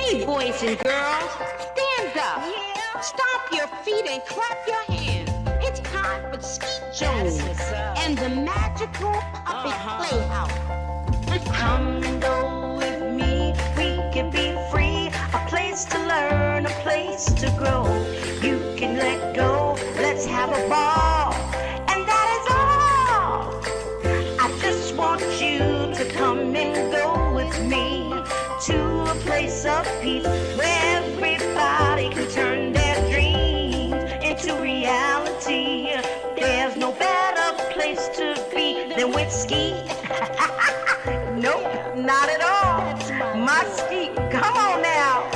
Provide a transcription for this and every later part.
Hey, boys and girls, stand up. Yeah. Stomp your feet and clap your hands. It's time for Skeet Jones and the magical puppet Playhouse. Come and go with me. We can be free. A place to learn, a place to grow. You can let go. Let's have a ball. And that is all. I just want you to come and go with me to a place of peace where everybody can turn their dreams into reality. There's no better place to be than with Skeet. Nope, not at all. My Skeet, come on now.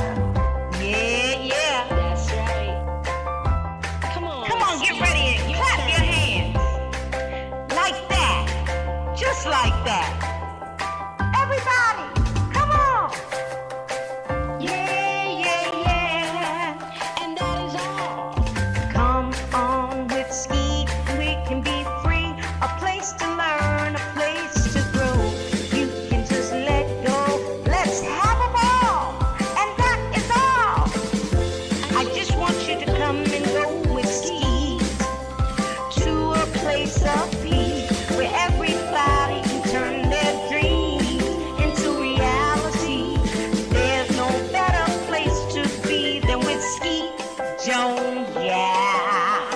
Yeah. That's right. Come on, Get ready and clap your hands. Like that. Just like that. Everybody, come on. Yeah. And that is all. Come on with Skeet. We can be free. A place to learn, a place to grow. You can just let go. Let's have a ball. And that is all. I just want you to come and go with Skeet to a place of peace where everybody can turn their dreams into reality. There's no better place to be than with Skeet Jones, yeah.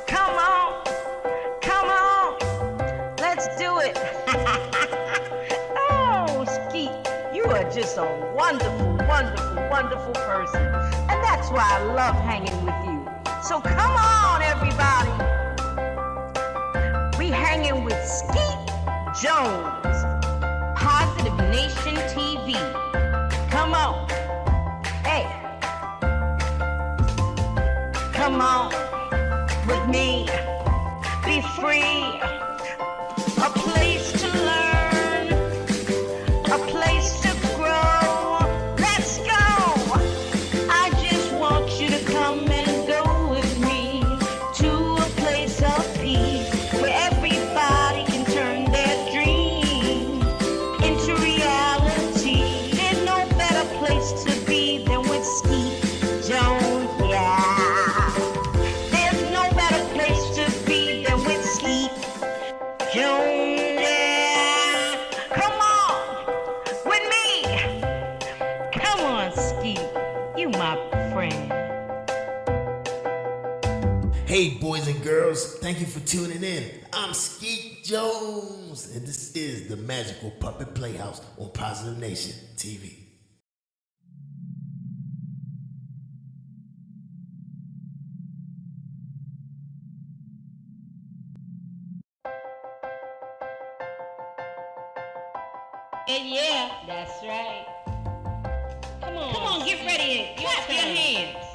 Come on, let's do it. Oh, Skeet, you are just a wonderful person. And that's why I love hanging with you. So come on, everybody. We hanging with Skeet Jones, Positive Nation TV. come on. Hey, come on with me. Be free. A place to learn, a place to grow. Let's go. I just want you to come and go with me to a place of peace where everybody can turn their dreams into reality. There's no better place to be than with Skeet Jones, yeah. There's no better place to be than with Skeet Jones, yeah. Come on with me. Come on, Skeet. You my friend. Hey, boys and girls, thank you for tuning in. I'm Skeet Jones, and this is the Magical Puppet Playhouse on Positive Nation TV. Yeah. That's right. Come Come on, get ready and clap your hands.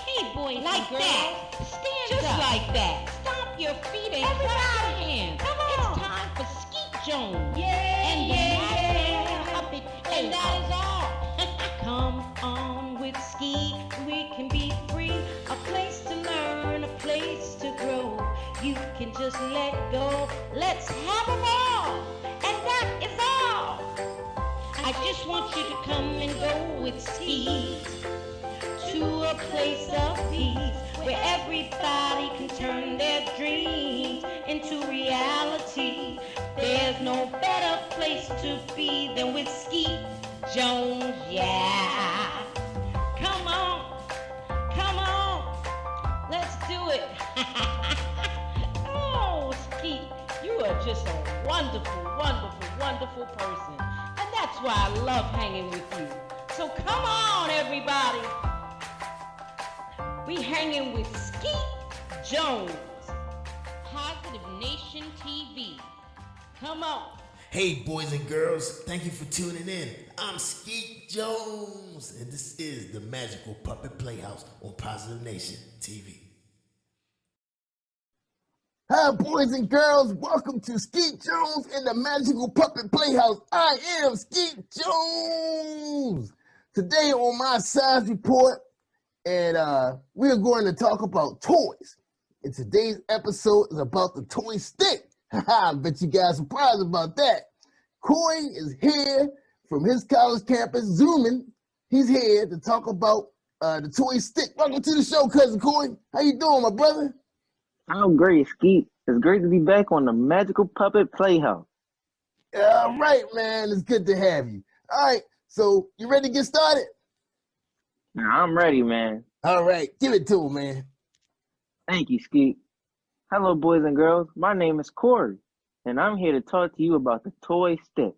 Hey, boys Like and girls, that. stand Just up. like that. Stomp your feet and Everybody, clap your hands. come on. It's time for Skeet Jones and the Yeah. magical puppet And that is all. Come on with Skeet, we can be free. A place to learn, a place to grow. You can just let go. Let's have a ball. And that is all. I just want you to come and go with Skeet to a place of peace where everybody can turn their dreams into reality. There's no better place to be than with Skeet Jones, yeah. Come on, let's do it. Oh, Skeet, you are just a wonderful person. And that's why I love hanging with you. So come on, everybody. We hanging with Skeet Jones, Positive Nation TV. come on. Hey, boys and girls, thank you for tuning in. I'm Skeet Jones, and this is the Magical Puppet Playhouse on Positive Nation TV. Hi, boys and girls. Welcome to Skeet Jones and the Magical Puppet Playhouse. I am Skeet Jones. Today on my science report, and we're going to talk about toys. And today's episode is about the toy stick. I bet you guys are surprised about that. Corey is here from his college campus, zooming He's here to talk about the toy stick. Welcome to the show, Cousin Corey. How you doing, my brother? I'm great, Skeet. It's great to be back on the Magical Puppet Playhouse. All right, man. It's good to have you. All right, so you ready to get started? Now, I'm ready, man. All right, give it to him, man. Thank you, Skeet. Hello, boys and girls. My name is Corey, and I'm here to talk to you about the toy stick.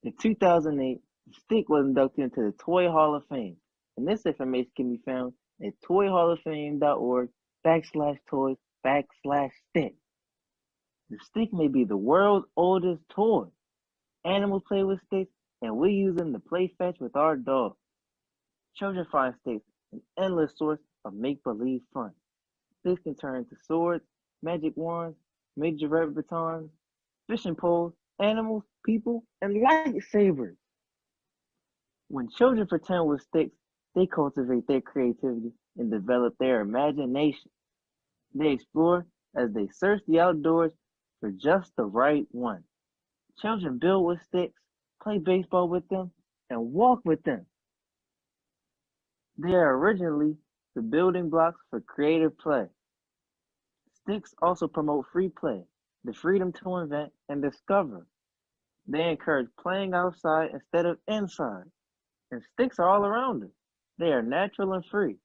In 2008, the stick was inducted into the Toy Hall of Fame, and this information can be found at toyhalloffame.org/toys/stick. The stick may be the world's oldest toy. Animals play with sticks, and we use them to play fetch with our dogs. Children find sticks an endless source of make-believe fun. Sticks can turn into swords, magic wands, major batons, fishing poles, animals, people, and lightsabers. When children pretend with sticks, they cultivate their creativity and develop their imagination. They explore as they search the outdoors for just the right one. Children build with sticks, play baseball with them, and walk with them. They are originally the building blocks for creative play. Sticks also promote free play, the freedom to invent and discover. They encourage playing outside instead of inside. And sticks are all around us. They are natural and free.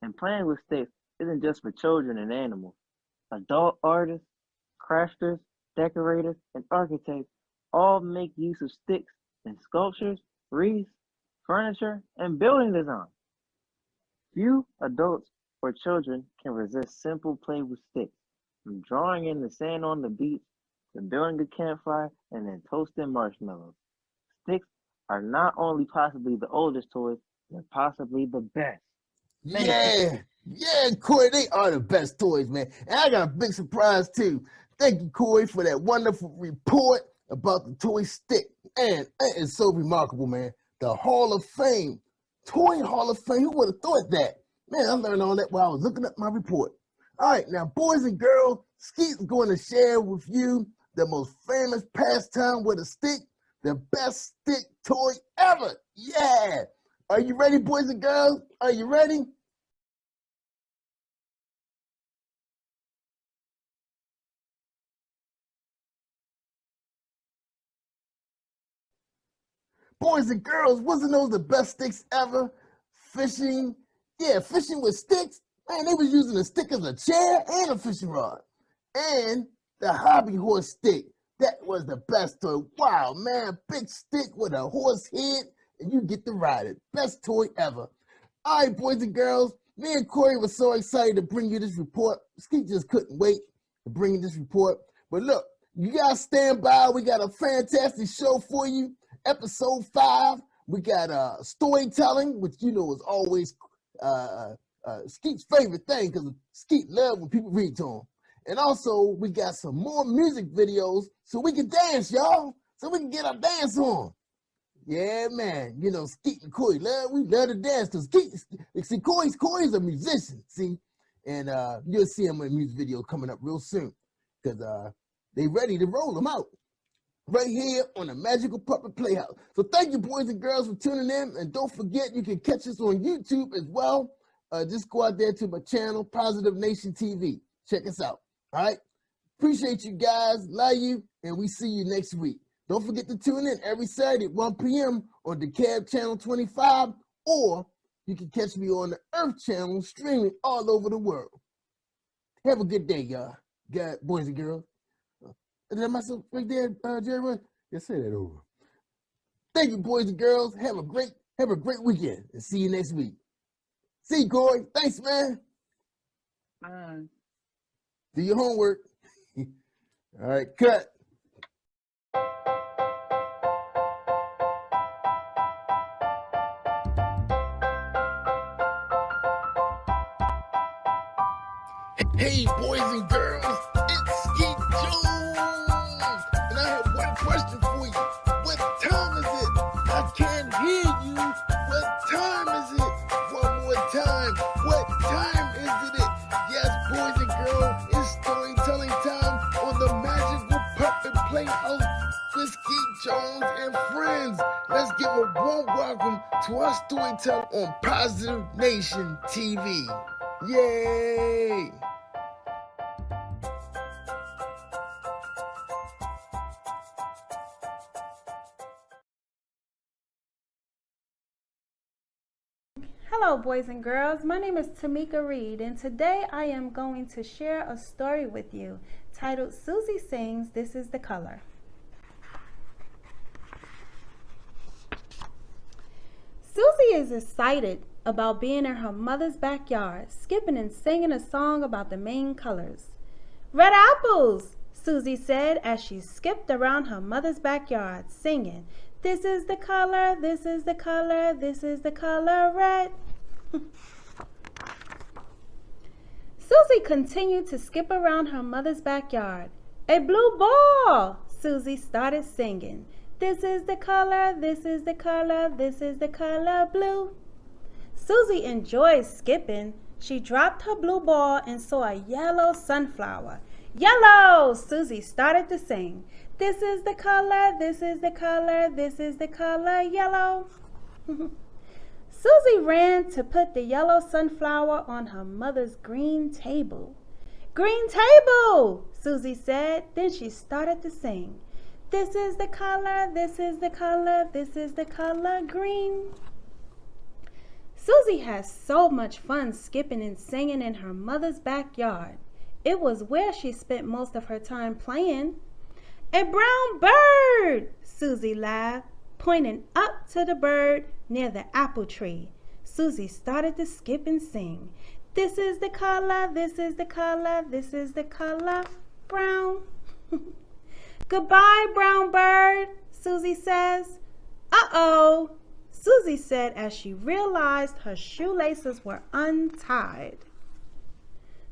And playing with sticks isn't just for children and animals. Adult artists, crafters, decorators, and architects all make use of sticks in sculptures, wreaths, furniture, and building design. Few adults or children can resist simple play with sticks, from drawing in the sand on the beach to building a campfire and then toasting marshmallows. Sticks are not only possibly the oldest toys, they're possibly the best. Yeah, Corey, they are the best toys, man. And I got a big surprise, too. Thank you, Corey, for that wonderful report about the toy stick. And that is so remarkable, man. The Hall of Fame, Toy Hall of Fame. Who would have thought that? Man, I learned all that while I was looking up my report. All right, now, boys and girls, Skeet's going to share with you the most famous pastime with a stick, the best stick toy ever. Yeah. Are you ready, boys and girls? Are you ready? Boys and girls, wasn't those the best sticks ever? Fishing, fishing with sticks. Man, they was using a stick as a chair and a fishing rod. And the hobby horse stick, that was the best toy. Wow, man, big stick with a horse head, and you get to ride it. Best toy ever. All right, boys and girls, me and Corey were so excited to bring you this report. Skeet just couldn't wait to bring you this report. But look, you guys stand by. We got a fantastic show for you. Episode 5, we got storytelling, which you know is always Skeet's favorite thing because Skeet loves when people read to him. And also, we got some more music videos so we can dance, y'all. So we can get our dance on. Yeah, man. You know, Skeet and Corey, we love to dance because see, Corey's a musician, see? And you'll see him in a music video coming up real soon because they ready to roll them out. Right here on the Magical Puppet Playhouse. So thank you, boys and girls, for tuning in. And don't forget, you can catch us on YouTube as well. Just go out there to my channel, Positive Nation TV. Check us out. All right? Appreciate you guys. Love you. And we see you next week. Don't forget to tune in every Saturday at 1 p.m. on the Cab Channel 25. Or you can catch me on the Earth Channel streaming all over the world. Have a good day, y'all. Boys and girls. Is that myself right there, Jerry? Just say that over. Thank you, boys and girls. Have a great weekend, and see you next week. See you, Corey. Thanks, man. Bye. Do your homework. All right, cut. Hey, boys and girls, it's Skeet Jones, and I have one question for you. What time is it? I can't hear you. What time is it? One more time. What time is it? Yes, boys and girls, it's storytelling time on the Magical Puppet Playhouse with Skeet Jones and friends. Let's give a warm welcome to our storyteller on Positive Nation TV. Yay! Hello boys and girls, my name is Tamika Reed and today I am going to share a story with you titled Susie Sings, This is the Color. Susie is excited about being in her mother's backyard, skipping and singing a song about the main colors. Red apples, Susie said as she skipped around her mother's backyard, singing, this is the color, this is the color, this is the color red. Susie continued to skip around her mother's backyard. A blue ball, Susie started singing. This is the color, this is the color, this is the color blue. Susie enjoyed skipping. She dropped her blue ball and saw a yellow sunflower. Yellow, Susie started to sing. This is the color, this is the color, this is the color yellow. Susie ran to put the yellow sunflower on her mother's green table. Green table, Susie said. Then she started to sing. This is the color, this is the color, this is the color green. Susie had so much fun skipping and singing in her mother's backyard. It was where she spent most of her time playing. A brown bird, Susie laughed, pointing up to the bird near the apple tree. Susie started to skip and sing. This is the color, this is the color, this is the color brown. Goodbye, brown bird, Susie says. Uh-oh, Susie said as she realized her shoelaces were untied.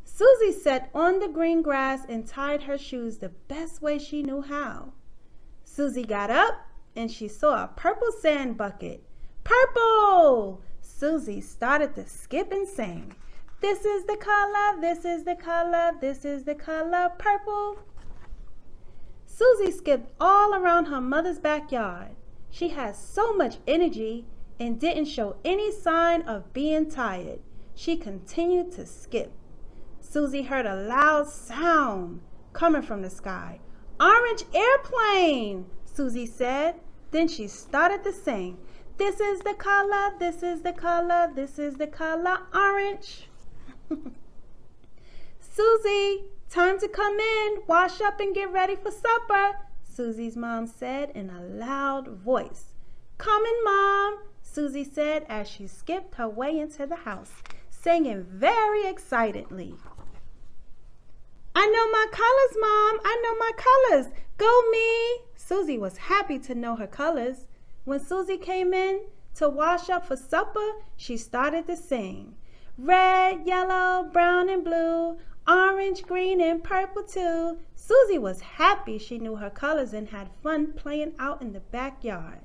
Susie sat on the green grass and tied her shoes the best way she knew how. Susie got up and she saw a purple sand bucket. Purple! Susie started to skip and sing. This is the color, this is the color, this is the color purple. Susie skipped all around her mother's backyard. She had so much energy and didn't show any sign of being tired. She continued to skip. Susie heard a loud sound coming from the sky. Orange airplane, Susie said. Then she started to sing. This is the color, this is the color, this is the color orange. Susie, time to come in, wash up and get ready for supper, Susie's mom said in a loud voice. Coming, Mom, Susie said as she skipped her way into the house, singing very excitedly. I know my colors, Mom. I know my colors. Go me. Susie was happy to know her colors. When Susie came in to wash up for supper, she started to sing. Red, yellow, brown, and blue, orange, green, and purple too. Susie was happy she knew her colors and had fun playing out in the backyard.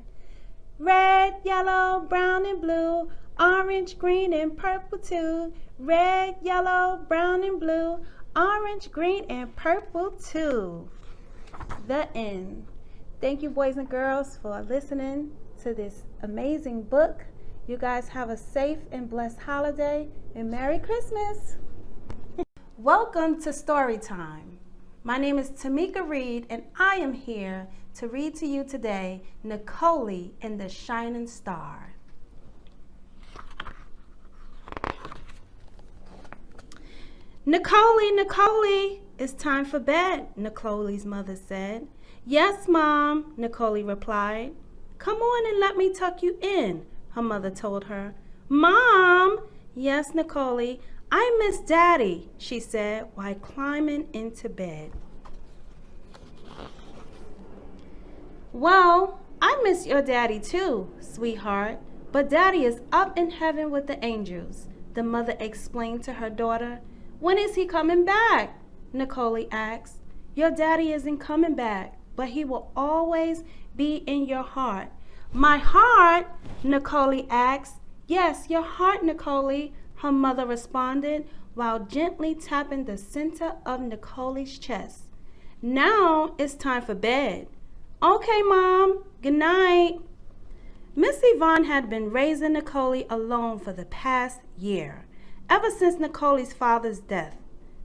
Red, yellow, brown, and blue, orange, green, and purple too. Red, yellow, brown, and blue, orange, green, and purple too. The end. Thank you, boys and girls, for listening to this amazing book. You guys have a safe and blessed holiday and Merry Christmas. Welcome to Story Time. My name is Tamika Reed and I am here to read to you today Nicole and the Shining Star. Nicole, it's time for bed, Nicole's mother said. Yes, Mom, Nicole replied. Come on and let me tuck you in, her mother told her. Mom! Yes, Nicole, I miss Daddy, she said while climbing into bed. Well, I miss your daddy too, sweetheart, but Daddy is up in heaven with the angels, the mother explained to her daughter. When is he coming back? Nicole asked. Your daddy isn't coming back, but he will always be in your heart. My heart? Nicole asked. Yes, your heart, Nicole, her mother responded while gently tapping the center of Nicole's chest. Now it's time for bed. Okay, Mom. Good night. Vaughn had been raising Nicole alone for the past year, ever since Nicole's father's death.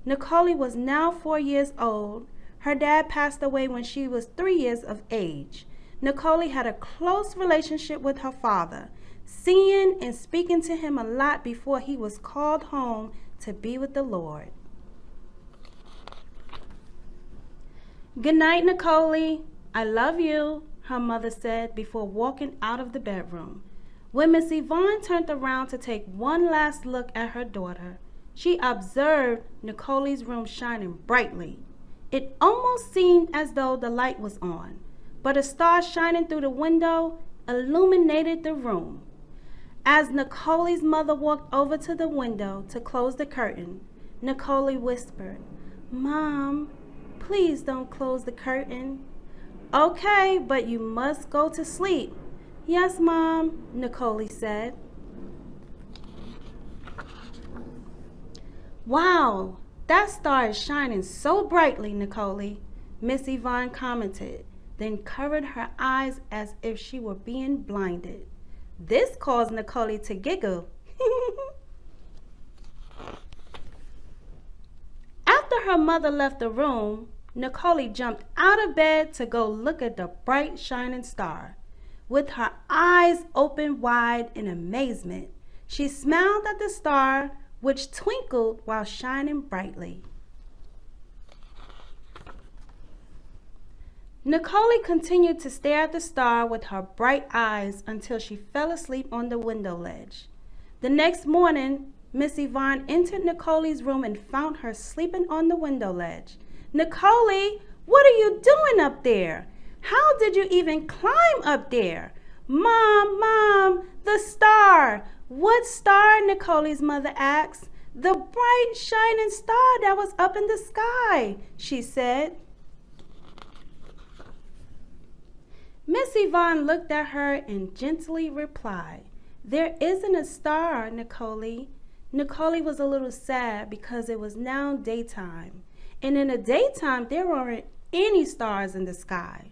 Nicole was now 4 years old. Her dad passed away when she was 3 years of age. Nicole had a close relationship with her father, seeing and speaking to him a lot before he was called home to be with the Lord. "Good night, Nicole. I love you," her mother said before walking out of the bedroom. When Miss Yvonne turned around to take one last look at her daughter, she observed Nicole's room shining brightly. It almost seemed as though the light was on, but a star shining through the window illuminated the room. As Nicole's mother walked over to the window to close the curtain, Nicole whispered, "Mom, please don't close the curtain." "Okay, but you must go to sleep." "Yes, Mom," Nicole said. "Wow, that star is shining so brightly, Nicole," Miss Yvonne commented, then covered her eyes as if she were being blinded. This caused Nicole to giggle. After her mother left the room, Nicole jumped out of bed to go look at the bright shining star. With her eyes open wide in amazement, she smiled at the star, which twinkled while shining brightly. Nicole continued to stare at the star with her bright eyes until she fell asleep on the window ledge. The next morning, Miss Yvonne entered Nicole's room and found her sleeping on the window ledge. "Nicole, what are you doing up there? How did you even climb up there?" Mom, the star." "What star?" Nicole's mother asked. "The bright shining star that was up in the sky," she said. Miss Yvonne looked at her and gently replied, "There isn't a star, Nicole." Nicole was a little sad because it was now daytime, and in the daytime there weren't any stars in the sky.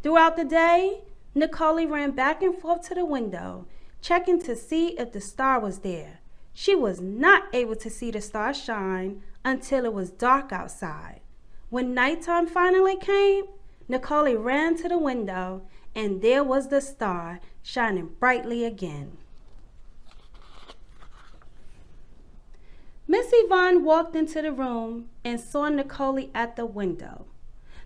Throughout the day, Nicole ran back and forth to the window, checking to see if the star was there. She was not able to see the star shine until it was dark outside. When nighttime finally came, Nicole ran to the window, and there was the star shining brightly again. Miss Yvonne walked into the room and saw Nicole at the window.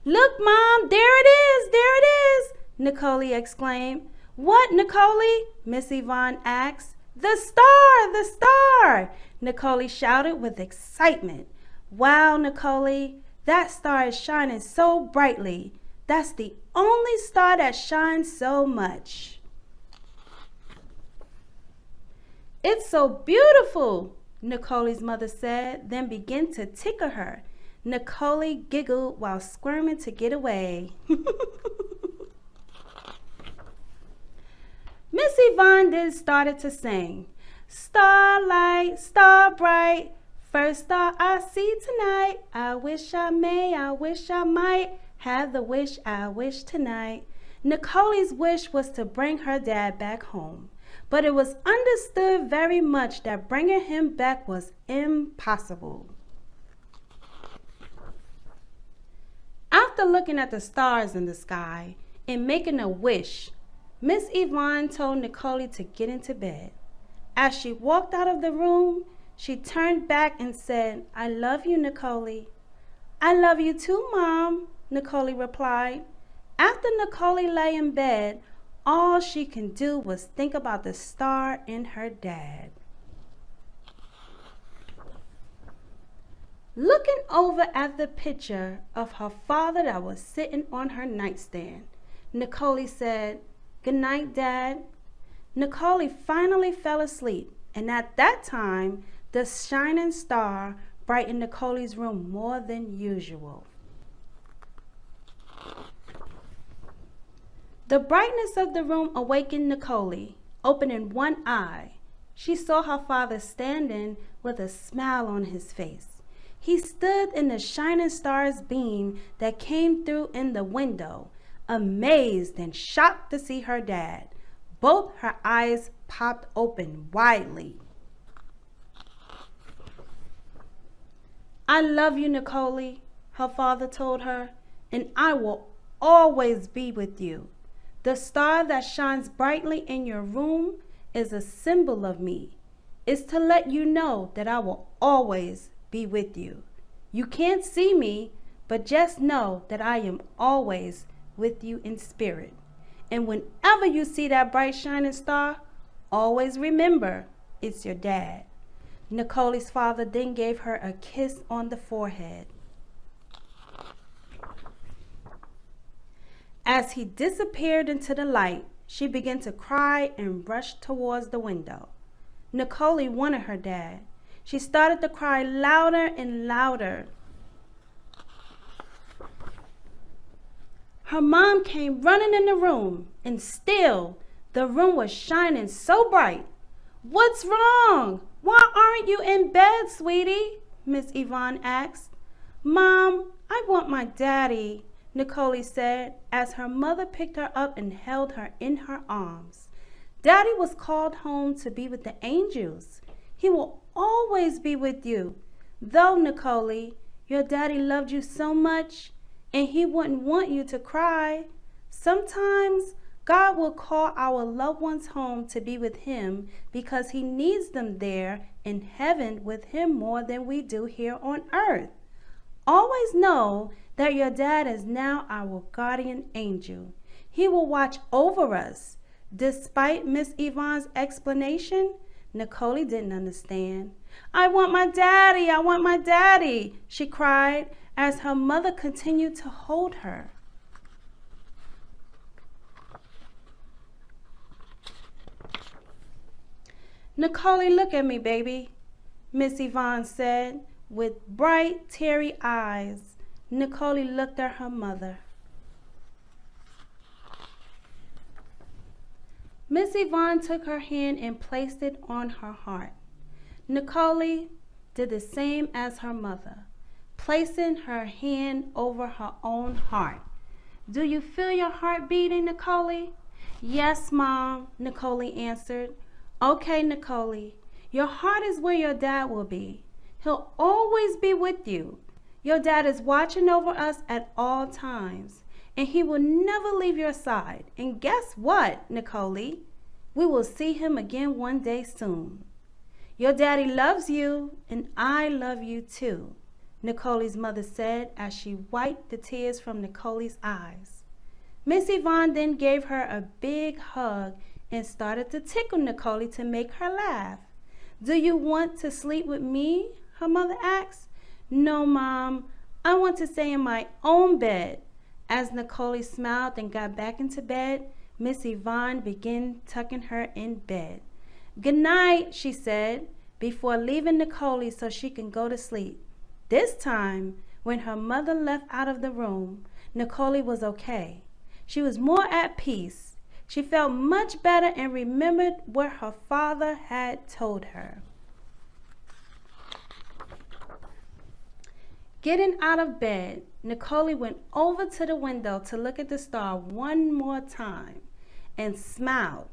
"Look, Mom, there it is, Nicole exclaimed. "What, Nicole?" Miss Yvonne asked. The star, Nicole shouted with excitement. "Wow, Nicole, that star is shining so brightly. That's the only star that shines so much." "It's so beautiful," Nicole's mother said, then began to tickle her. Nicole giggled while squirming to get away. Miss Yvonne then started to sing. "Starlight, star bright, first star I see tonight. I wish I may, I wish I might, have the wish I wish tonight." Nicole's wish was to bring her dad back home, but it was understood very much that bringing him back was impossible. After looking at the stars in the sky and making a wish, Miss Yvonne told Nicole to get into bed. As she walked out of the room, she turned back and said, "I love you, Nicole." "I love you too, Mom," Nicole replied. After Nicole lay in bed, all she could do was think about the star and her dad. Looking over at the picture of her father that was sitting on her nightstand, Nicole said, "Good night, Dad." Nicole finally fell asleep, and at that time, the shining star brightened Nicole's room more than usual. The brightness of the room awakened Nicole. Opening one eye, she saw her father standing with a smile on his face. He stood in the shining star's beam that came through in the window, amazed and shocked to see her dad, Both her eyes popped open widely. "I love you, Nicole," her father told her, "and I will always be with you. The star that shines brightly in your room is a symbol of me. It's to let you know that I will always be with you. You can't see me, but just know that I am always with you in spirit. And whenever you see that bright shining star, always remember it's your dad." Nicole's father then gave her a kiss on the forehead. As he disappeared into the light, she began to cry and rushed towards the window. Nicole wanted her dad. She started to cry louder and louder. Her mom came running in the room, and still the room was shining so bright. "What's wrong? Why aren't you in bed, sweetie?" Miss Yvonne asked. "Mom, I want my daddy," Nicole said as her mother picked her up and held her in her arms. "Daddy was called home to be with the angels. He will always be with you. Though, Nicole, your daddy loved you so much, and he wouldn't want you to cry. Sometimes God will call our loved ones home to be with him because he needs them there in heaven with him more than we do here on earth. Always know that your dad is now our guardian angel. He will watch over us." Despite Miss Yvonne's explanation, Nicole didn't understand. "I want my daddy, I want my daddy," she cried as her mother continued to hold her. "Nicole, look at me, baby," Miss Yvonne said. With bright, teary eyes, Nicole looked at her mother. Miss Yvonne took her hand and placed it on her heart. Nicole did the same as her mother, placing her hand over her own heart. "Do you feel your heart beating, Nicole?" "Yes, Mom," Nicole answered. "Okay, Nicole, your heart is where your dad will be. He'll always be with you. Your dad is watching over us at all times, and he will never leave your side. And guess what, Nicole? We will see him again one day soon. Your daddy loves you, and I love you too," Nicole's mother said as she wiped the tears from Nicole's eyes. Miss Yvonne then gave her a big hug and started to tickle Nicole to make her laugh. "Do you want to sleep with me?" her mother asked. "No, Mom, I want to stay in my own bed." As Nicole smiled and got back into bed, Miss Yvonne began tucking her in bed. "Good night," she said, before leaving Nicole so she can go to sleep. This time, when her mother left out of the room, Nicole was okay. She was more at peace. She felt much better and remembered what her father had told her. Getting out of bed, Nicole went over to the window to look at the star one more time and smiled.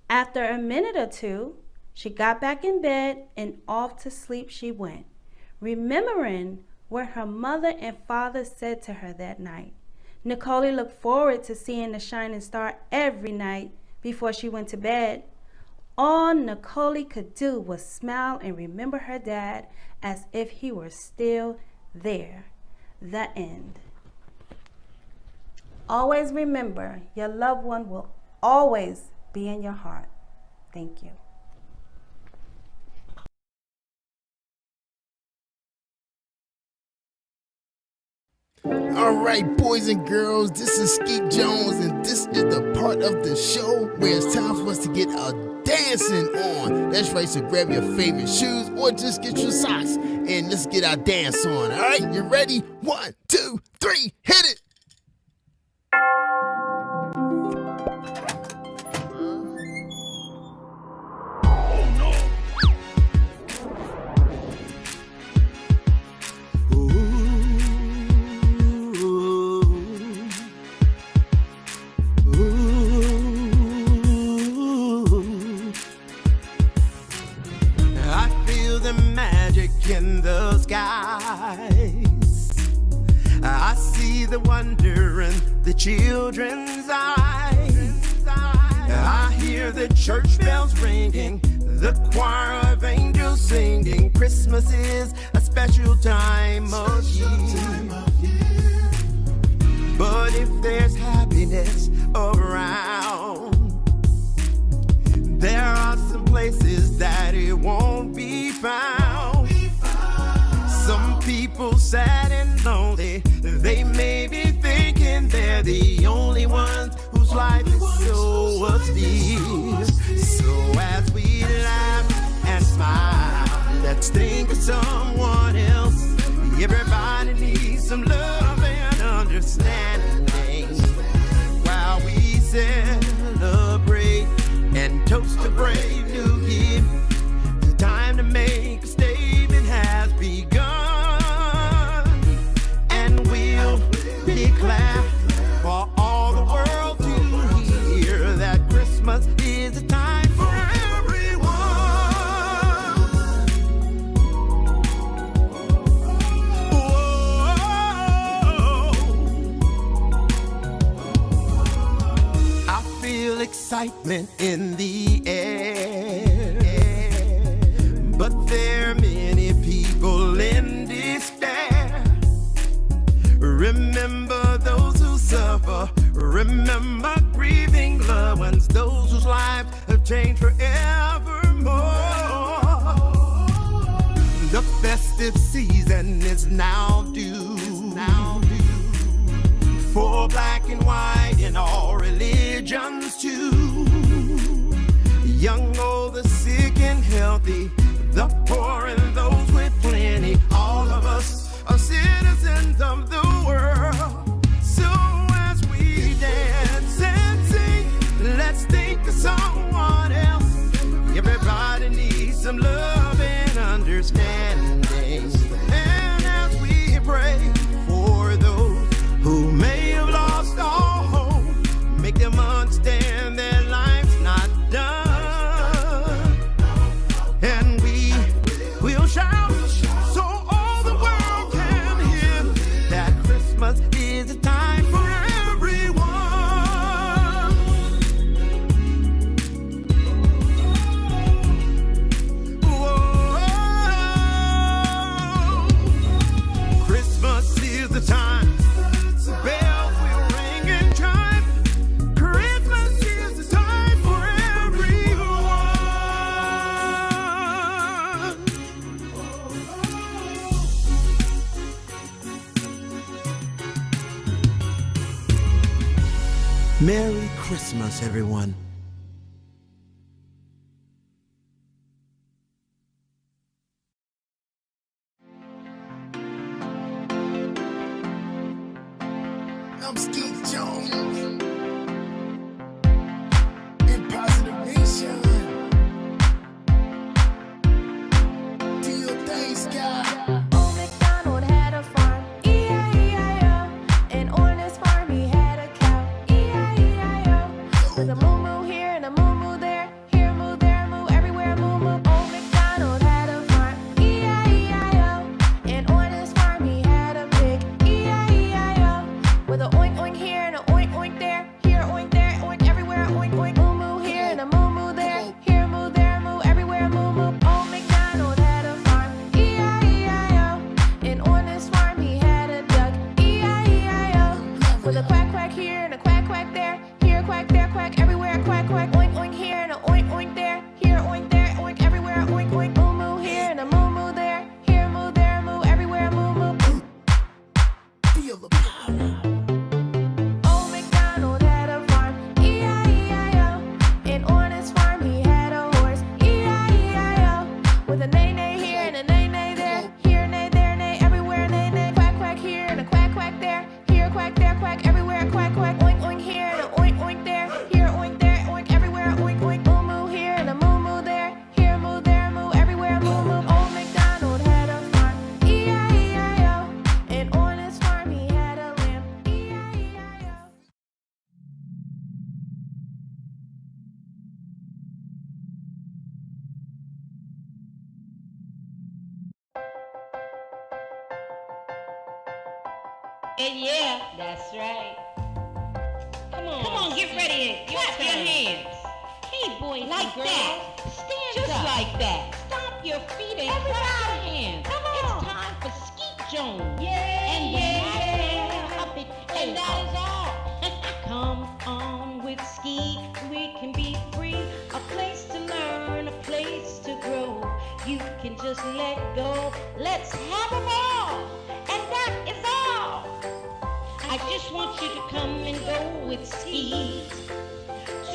After a minute or two, she got back in bed and off to sleep she went, remembering what her mother and father said to her that night. Nicole looked forward to seeing the shining star every night before she went to bed. All Nicole could do was smile and remember her dad as if he were still there. The end. Always remember, your loved one will always be in your heart. Thank you. All right, boys and girls, this is Skeet Jones, and this is the part of the show where it's time for us to get a dancing on. That's right, so grab your favorite shoes or just get your socks and let's get our dance on. All right, you ready? 1, 2, 3, hit it! in the skies. I see the wonder in the children's eyes. I hear the church bells ringing, the choir of angels singing. Christmas is a special time of year. But if there's happiness around, there are some places that it won't be found. Some people sad and lonely, they may be thinking they're the only ones whose life is so austere. So as we laugh and smile, let's think of someone else. Everybody needs some love and understanding while we celebrate and toast a brave new year. The time to make a statement has begun, and we'll declare for all the world to hear that Christmas is a time for everyone. Whoa. I feel excitement in the air, but there are many people in despair. Remember those who suffer, remember grieving loved ones, those whose lives have changed forevermore. The festive season is now due for black and white in all religions too. Young, old, the sick and healthy, the poor and those with plenty. All of us are citizens of the world. So as we dance and sing, let's think of someone else. Everybody needs some love and understanding. And as we pray for those who may have lost all hope, make them understand their life's not done. And we will shout so all the world can hear that Christmas is a time for everyone. Whoa. Christmas is the time. Bells will ring and chime. Christmas is the time for everyone. Merry Christmas, everyone. I'm Skeet Jones in Positive Nation. Do your thing, Sky. Old MacDonald had a farm, E-I-E-I-O. And on his farm he had a cow, E-I-E-I-O. With a moo-moo here and a moo-moo there, here a moo, there a moo, everywhere a moo-moo. Old MacDonald had a farm, E-I-E-I-O. And on his farm he had a pig, E-I-E-I-O. With a oink oink here and a oink oink there, And yeah, that's right. Come on, get ready and clap your hands. Hey, boys like and girls, that. Stand just up. Like that. Stomp your feet and clap your hands. Come on. It's time for Skeet Jones. Yeah, and yeah. Puppet. And that is all. Come on with Skeet. We can be free. A place to learn, a place to grow. You can just let go. Let's have a ball. And that is all. I just want you to come and go with Skeet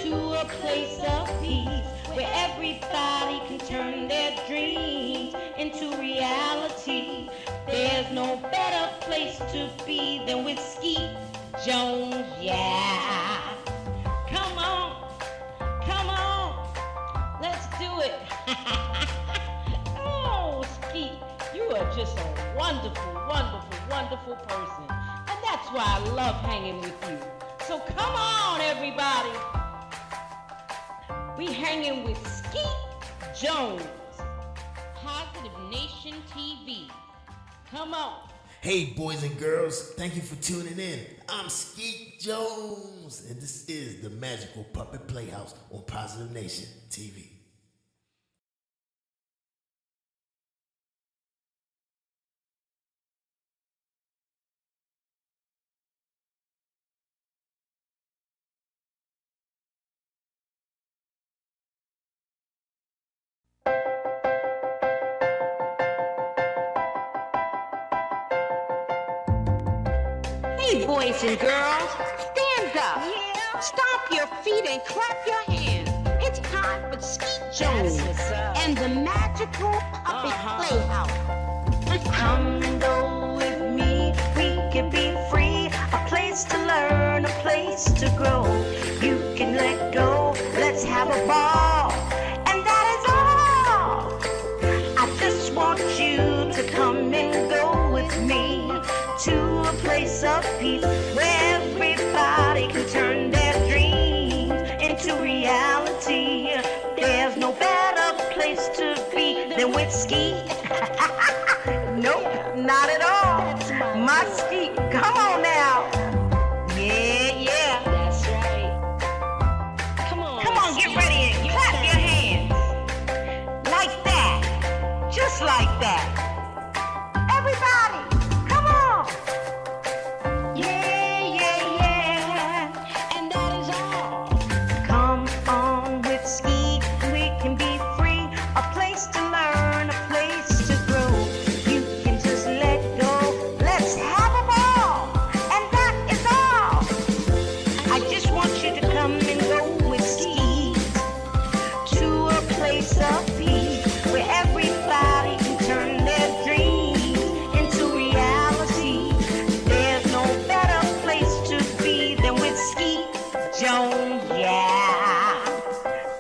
to a place of peace where everybody can turn their dreams into reality. There's no better place to be than with Skeet Jones, yeah. Come on, let's do it. Oh, Skeet, you are just a wonderful, wonderful, wonderful person. And that's why I love hanging with you. So come on, everybody. We hanging with Skeet Jones, Positive Nation TV. Come on. Hey, boys and girls, thank you for tuning in. I'm Skeet Jones, and this is the Magical Puppet Playhouse on Positive Nation TV. Hey, boys and girls, stand up. Stomp your feet and clap your hands. It's time for Skeet Jones and the Magical Puppet Playhouse. Come and go with me, we can be free. A place to learn, a place to grow. You can let go, let's have a ball. And that is all. I just want you to come and go with me to a place of peace where everybody can turn their dreams into reality. There's no better place to be than with Skeet. Nope, not at all. My Skeet, come on now. Yeah. That's right. Come on, Get ready and clap your hands. Like that. Just like that. Everybody, come on. Yeah. and that is all. Come on with Skeet, we can be free. A place to learn, a place to grow. You can just let go. Let's have a ball. And that is all. I just want you to come and go with Skeet to a place of peace where everybody can turn their dreams into reality. There's no better place to be than with Skeet Jones, yeah.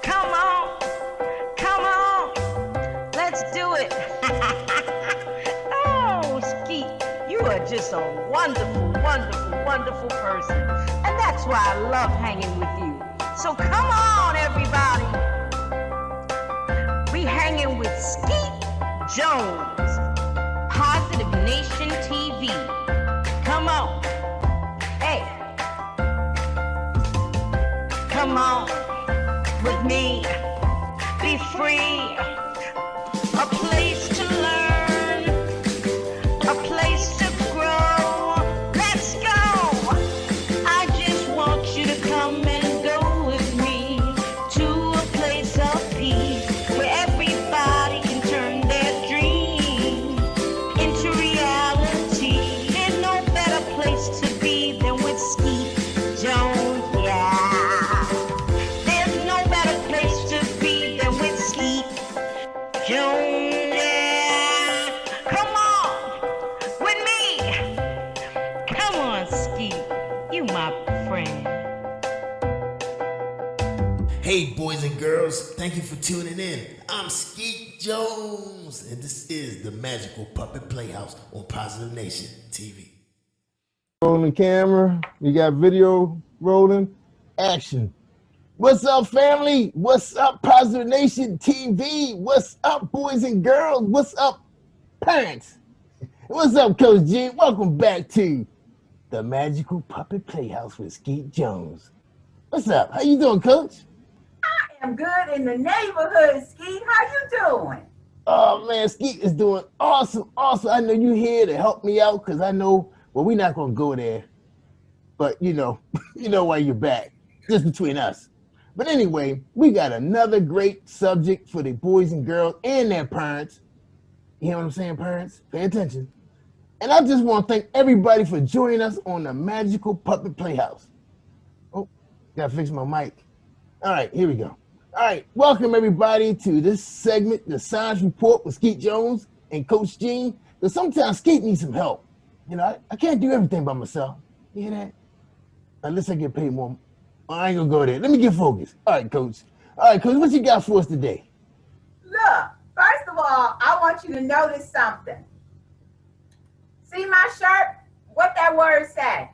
Come on, let's do it. Oh, Skeet, you are just a wonderful, wonderful, wonderful person. And that's why I love hanging with you. So come on, everybody. We hanging with Skeet Jones, Positive Nation TV. come on. Hey, come on with me. Be free. A place to learn, a place to grow. Let's go. I just want you to come and go with me to a place of peace where everybody can turn their dreams into reality. There's no better place to be than with Skeet Jones, yeah. There's no better place to be than with Skeet Jones, yeah. Come on with me. Come on, Skeet. You my friend. Hey, boys and girls, thank you for tuning in. I'm Skeet Jones, and this is the Magical Puppet Playhouse on Positive Nation TV. Rolling camera, we got video rolling, action. What's up, family? What's up, Positive Nation TV? What's up, boys and girls? What's up, parents? What's up, Coach G? Welcome back to the Magical Puppet Playhouse with Skeet Jones. What's up? How you doing, Coach? I'm good in the neighborhood, Skeet. How you doing? Oh man, Skeet is doing awesome. I know you here to help me out because I know, well, we're not gonna go there, but you know, you know why you're back, just between us. But anyway, we got another great subject for the boys and girls and their parents. You hear what I'm saying, parents? Pay attention. And I just want to thank everybody for joining us on the Magical Puppet Playhouse. Oh, gotta fix my mic. All right, here we go. All right, welcome everybody to this segment, the Science Report with Skeet Jones and Coach Gene. Because sometimes Skeet needs some help. You know, I can't do everything by myself. You hear that? Unless I get paid more. I ain't gonna go there. Let me get focused. All right, Coach. All right, Coach, what you got for us today? Look, first of all, I want you to notice something. See my shirt? What that word say?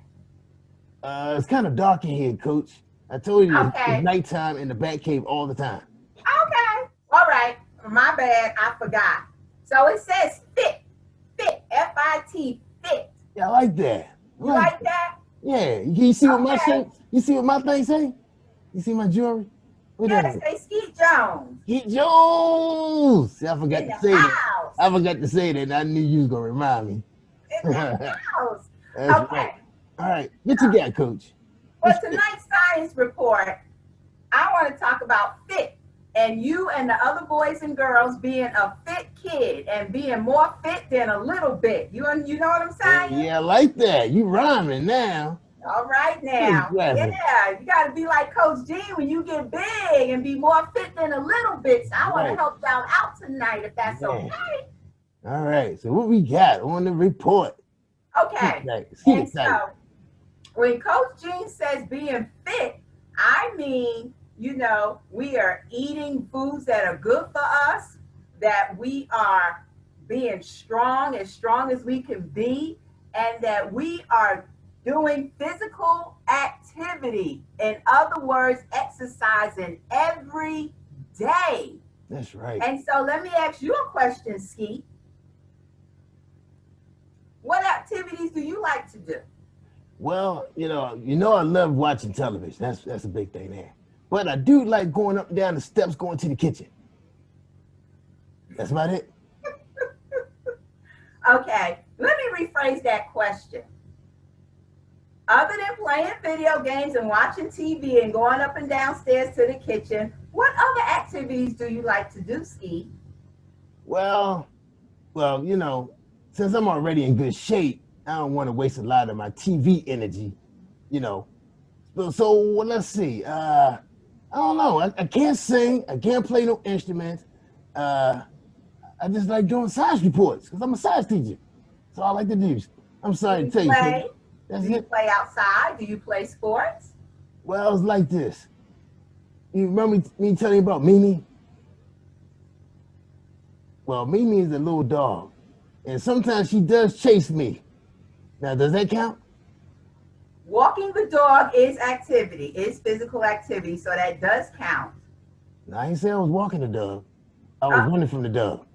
It's kind of dark in here, Coach. I told you Okay. it's nighttime in the bat cave all the time. Okay. All right. My bad. I forgot. So it says fit. Fit. F-I-T. Fit. Yeah, I like that. You like that? Yeah. You see what my Okay. shirt? You see what my thing say? You see my jewelry? What Yeah, that they say Skeet Jones. Skeet Jones. See, I forgot In to the say that. house. I forgot to say that. And I knew you was gonna remind me. In the house. That's Okay. right. All right. What you got, Coach? For tonight's science report, I want to talk about fit and you and the other boys and girls being a fit kid and being more fit than a little bit. You know what I'm saying? Yeah, I like that. You rhyming now. All right now. Exactly. Yeah, you got to be like Coach G when you get big and be more fit than a little bit. So I want to Right. help y'all out tonight if that's Yeah. okay. All right. So what we got on the report? Okay. Skeet And excited. so when Coach Gene says being fit, I mean, you know, we are eating foods that are good for us, that we are being strong as we can be, and that we are doing physical activity. In other words, exercising every day. That's right. And so let me ask you a question, Skeet. What activities do you like to do? Well, you know, I love watching television. That's a big thing there. But I do like going up and down the steps, going to the kitchen. That's about it. Okay, let me rephrase that question. Other than playing video games and watching TV and going up and downstairs to the kitchen, what other activities do you like to do, Ski? Well, you know, since I'm already in good shape, I don't want to waste a lot of my TV energy, you know. So well, let's see. I don't know. I can't sing. I can't play no instruments. I just like doing science reports because I'm a science teacher. That's all I like to do. I'm sorry to tell you. Play? That's Do you it. play outside? Do you play sports? Well, it's like this. You remember me telling you about Mimi? Well, Mimi is a little dog, and sometimes she does chase me. Now, does that count? Walking the dog is activity, is physical activity, so that does count. No, I ain't say I was walking the dog. I was running from the dog.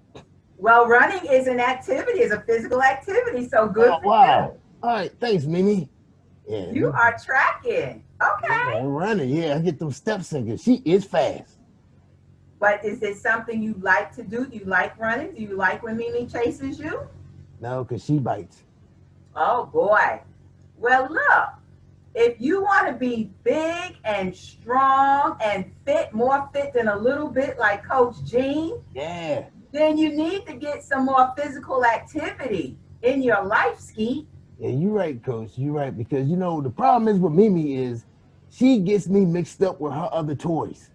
Well, running is an activity, is a physical activity, so good Oh, for wow. All right, thanks, Mimi. Yeah, you. You are tracking. Okay. I'm running. Yeah, I get them steps in because she is fast. But is it something you like to do? Do you like running? Do you like when Mimi chases you? No, because she bites. Oh, boy. Well, look, if you want to be big and strong and fit, more fit than a little bit like Coach Gene, Yeah. then you need to get some more physical activity in your life, Skeet. Yeah, you're right, Coach. You're right. Because, you know, the problem is with Mimi is she gets me mixed up with her other toys.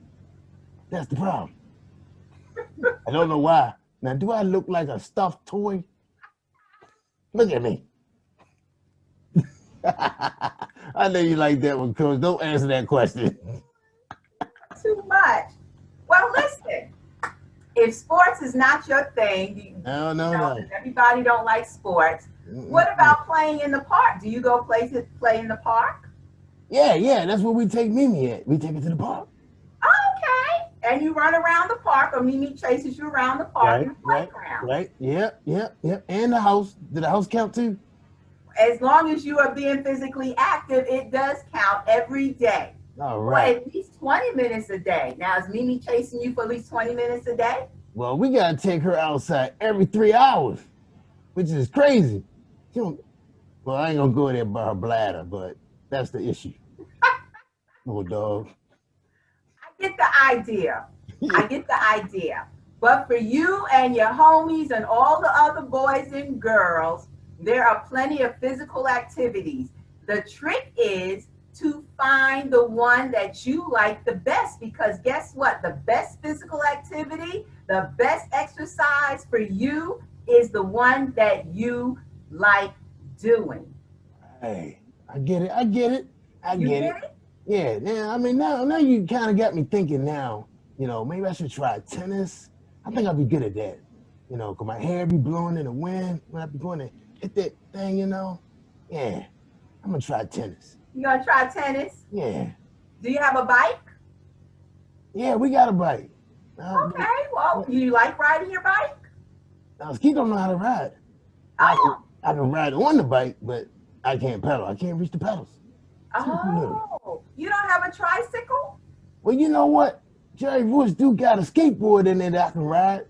That's the problem. I don't know why. Now, do I look like a stuffed toy? Look at me. I know you like that one, Coach. Don't answer that question. Too much. Well, listen, if sports is not your thing, No. everybody don't like sports. What about playing in the park? Do you go play in the park? Yeah, that's where we take Mimi at. We take her to the park. Okay. And you run around the park, or Mimi chases you around the park in the playground. Right. Yep. And the house. Did the house count too? as long as you are being physically active, it does count every day. All For right. at least 20 minutes a day. Now, is Mimi chasing you for at least 20 minutes a day? Well, we gotta take her outside every 3 hours, which is crazy. She don't, well, I ain't gonna go there by her bladder, but that's the issue. Little dog. I get the idea. I get the idea. But for you and your homies and all the other boys and girls, there are plenty of physical activities. The trick is to find the one that you like the best, because guess what? The best physical activity, the best exercise for you is the one that you like doing. Hey, I get it. I get it. I You get it. get it? Yeah. Now, I mean, now you kind of got me thinking. Now, maybe I should try tennis. I think I'll be good at that. Cause my hair be blowing in the wind when I be going to hit that thing. Yeah, I'm gonna try tennis. You gonna try tennis? Yeah. Do you have a bike? Yeah, we got a bike. Okay, well, you like riding your bike? Now, Skeet don't know how to ride. Oh, I can ride on the bike, but I can't pedal. I can't reach the pedals. oh, you don't have a tricycle? Well, you know what? Jerry Woods do got a skateboard in there that I can ride.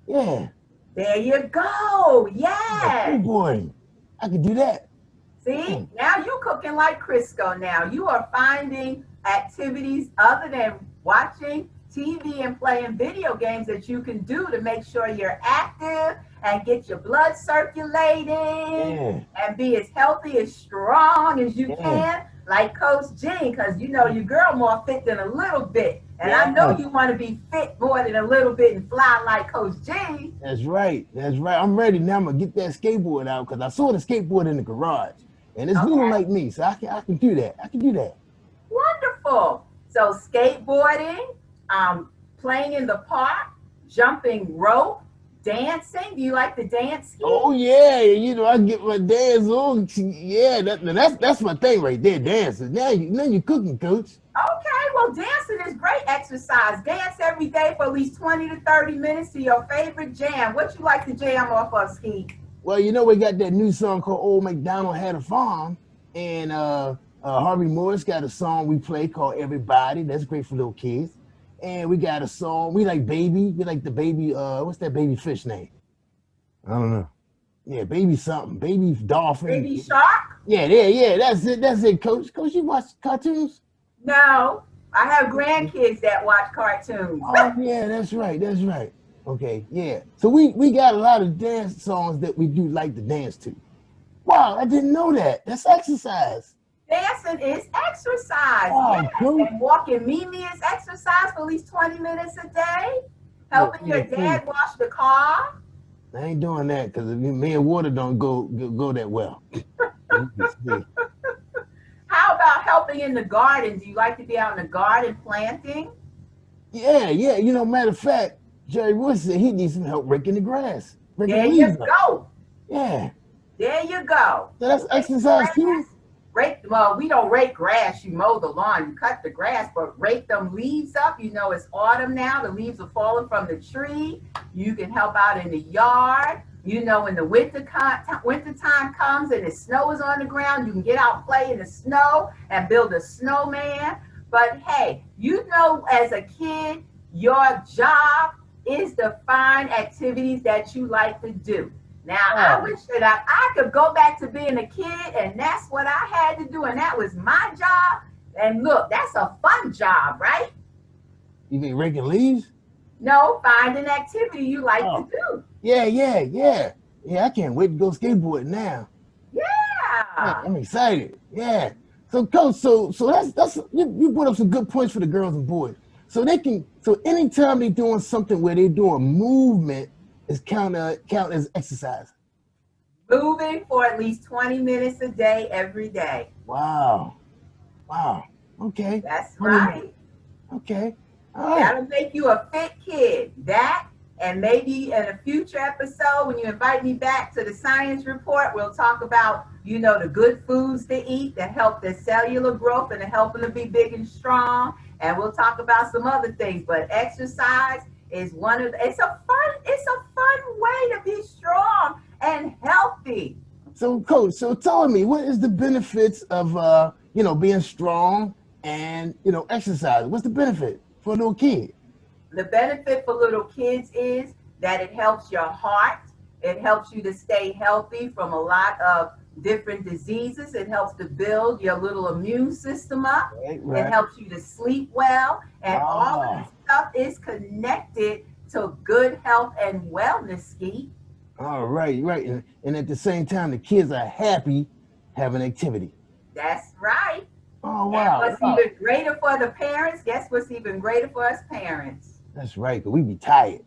Yeah. There you go. Yeah. Skateboarding. I could do that. See, now you're cooking like Crisco now. You are finding activities other than watching TV and playing video games that you can do to make sure you're active and get your blood circulating and be as healthy, as strong as you can, like Coach Jean, because your girl more fit than a little bit. And I know you want to be fit more than a little bit and fly like Coach Jean. That's right. That's right. I'm ready now. I'm going to get that skateboard out because I saw the skateboard in the garage. And it's little like me, so I can do that. I can do that. Wonderful. So skateboarding, playing in the park, jumping rope, dancing. Do you like to dance? Oh yeah, I get my dance on. Yeah, that's my thing right there, dancing. Now you're cooking, Coach. Okay, well, dancing is great exercise. Dance every day for at least 20 to 30 minutes to your favorite jam. What you like to jam off of, Skeet? Well, we got that new song called Old MacDonald Had a Farm, and Harvey Morris got a song we play called Everybody. That's great for little kids. And we got a song, we like Baby. We like the baby, what's that baby fish name? I don't know. Yeah, Baby something. Baby Dolphin. Baby Shark? Yeah, that's it, Coach. Coach, you watch cartoons? No, I have grandkids that watch cartoons. Oh, yeah, that's right. Okay, yeah. So we got a lot of dance songs that we do like to dance to. Wow, I didn't know that. That's exercise. Dancing is exercise. Oh, yes. cool. And walking Mimi is exercise for at least 20 minutes a day. Helping your dad wash the car. I ain't doing that because me and water don't go that well. How about helping in the garden? Do you like to be out in the garden planting? Yeah. Matter of fact, Jerry Woods said he needs some help raking the grass. There you go. Yeah. There you go. So that's exercise too? Well, we don't rake grass. You mow the lawn, you cut the grass, but rake them leaves up. It's autumn now. The leaves are falling from the tree. You can help out in the yard. When the winter time comes and the snow is on the ground, you can get out and play in the snow and build a snowman. But hey, as a kid, your job is to find activities that you like to do. Now, I wish that I could go back to being a kid, and that's what I had to do, and that was my job. And look, that's a fun job, right? You mean raking leaves? No, find an activity you like to do. Yeah. Yeah, I can't wait to go skateboarding now. Yeah. I'm excited. Yeah. So, Coach, so that's you brought up some good points for the girls and boys. So anytime they're doing something where they're doing movement, is count as exercise. Moving for at least 20 minutes a day, every day. Wow. Okay. That's right. Okay. All right. That'll make you a fit kid. That, and maybe in a future episode, when you invite me back to the science report, we'll talk about, the good foods to eat that help their cellular growth and to help them to be big and strong. And we'll talk about some other things, but exercise is it's a fun way to be strong and healthy. So, Coach, so tell me, what is the benefits of being strong and exercise? What's the benefit for a little kid? The benefit for little kids is that it helps your heart. It helps you to stay healthy from a lot of different diseases. It helps to build your little immune system up. Right. It helps you to sleep well. And all of Ah. this stuff is connected to good health and wellness, Skeet. All right, right. And at the same time, the kids are happy having activity. That's right. Oh, And wow. what's wow. even greater for the parents, guess what's even greater for us parents? That's right, because we be tired.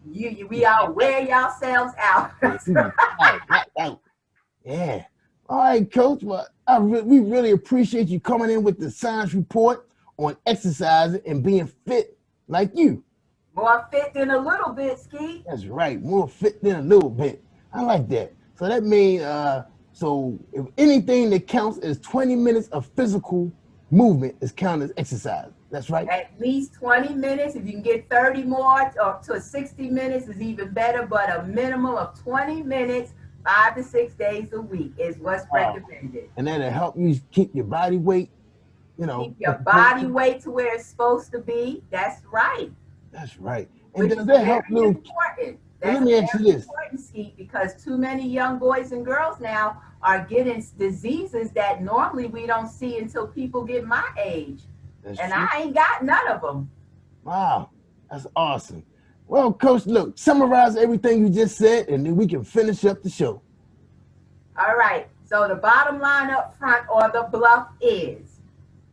We all wear yourselves out. We be tired, knocked out. Yeah. All right, Coach. Well, we really appreciate you coming in with the science report on exercising and being fit like you. More fit than a little bit, Skeet. That's right. More fit than a little bit. I like that. So that means, so if anything that counts as 20 minutes of physical movement is counted as exercise. That's right. At least 20 minutes. If you can get 30 more or to 60 minutes is even better, but a minimum of 20 minutes, 5 to 6 days a week is what's recommended. And that'll help you keep your body weight, Keep your body weight to where it's supposed to be. That's right. That's right. And Which does is that help very little? important. Let That's me ask you this. important, Skeet, because too many young boys and girls now are getting diseases that normally we don't see until people get my age. That's And true. I ain't got none of them. Wow, that's awesome. Well, Coach, look, summarize everything you just said, and then we can finish up the show. All right. So the bottom line up front or the bluff is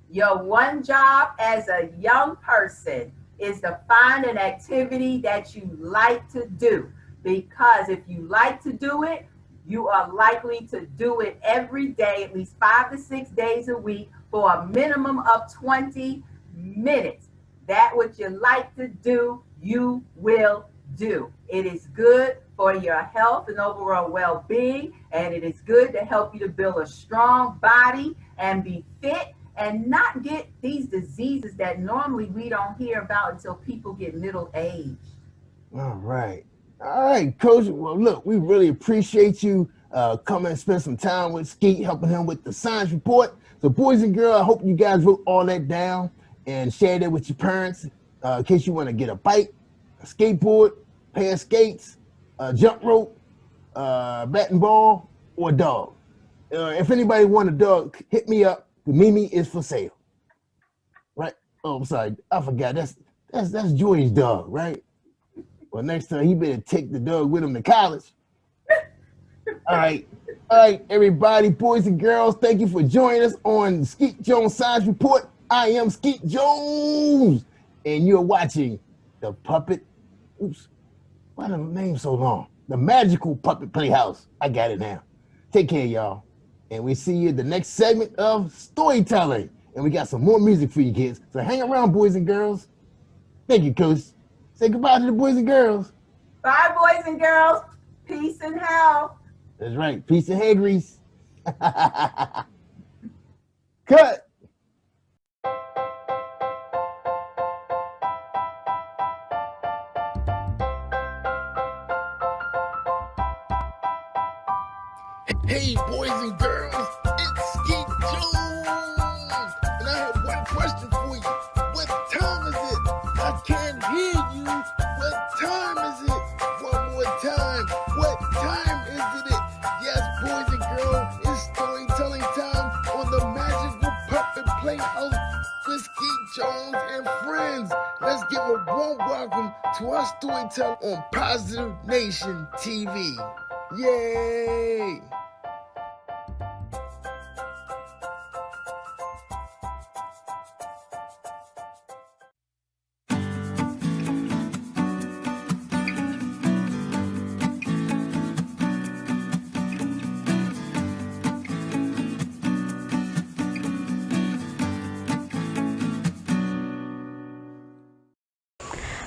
your one job as a young person is to find an activity that you like to do. Because if you like to do it, you are likely to do it every day, at least 5 to 6 days a week for a minimum of 20 minutes. That what you like to do, you will do. It is good for your health and overall well-being, and it is good to help you to build a strong body and be fit and not get these diseases that normally we don't hear about until people get middle aged. All right. All right, Coach. Well, look, we really appreciate you coming and spend some time with Skeet, helping him with the science report. So, boys and girls, I hope you guys wrote all that down and shared it with your parents in case you want to get a bike, a skateboard, pair of skates, a jump rope, bat and ball, or a dog. If anybody want a dog, hit me up. The Mimi is for sale. Right? Oh, I'm sorry. I forgot. That's Joy's dog, right? Well, next time he better take the dog with him to college. All right, everybody, boys and girls, thank you for joining us on Skeet Jones Science Report. I am Skeet Jones, and you're watching the Puppet. Oops, why the name so long? The Magical Puppet Playhouse. I got it now. Take care, y'all, and we see you in the next segment of storytelling. And we got some more music for you kids. So hang around, boys and girls. Thank you, Coach. Say goodbye to the boys and girls. Bye, boys and girls. Peace and health. That's right. Peace and hair grease. Cut. Hey, boys and girls, it's Skeet Jones. And I have one question for you. What time is it? I can't hear you. What time is it? One more time. What time is it? Yes, boys and girls, it's storytelling time on the Magical Puppet Playhouse with Skeet Jones and friends. Let's give a warm welcome to our storyteller on Positive Nation TV. Yay!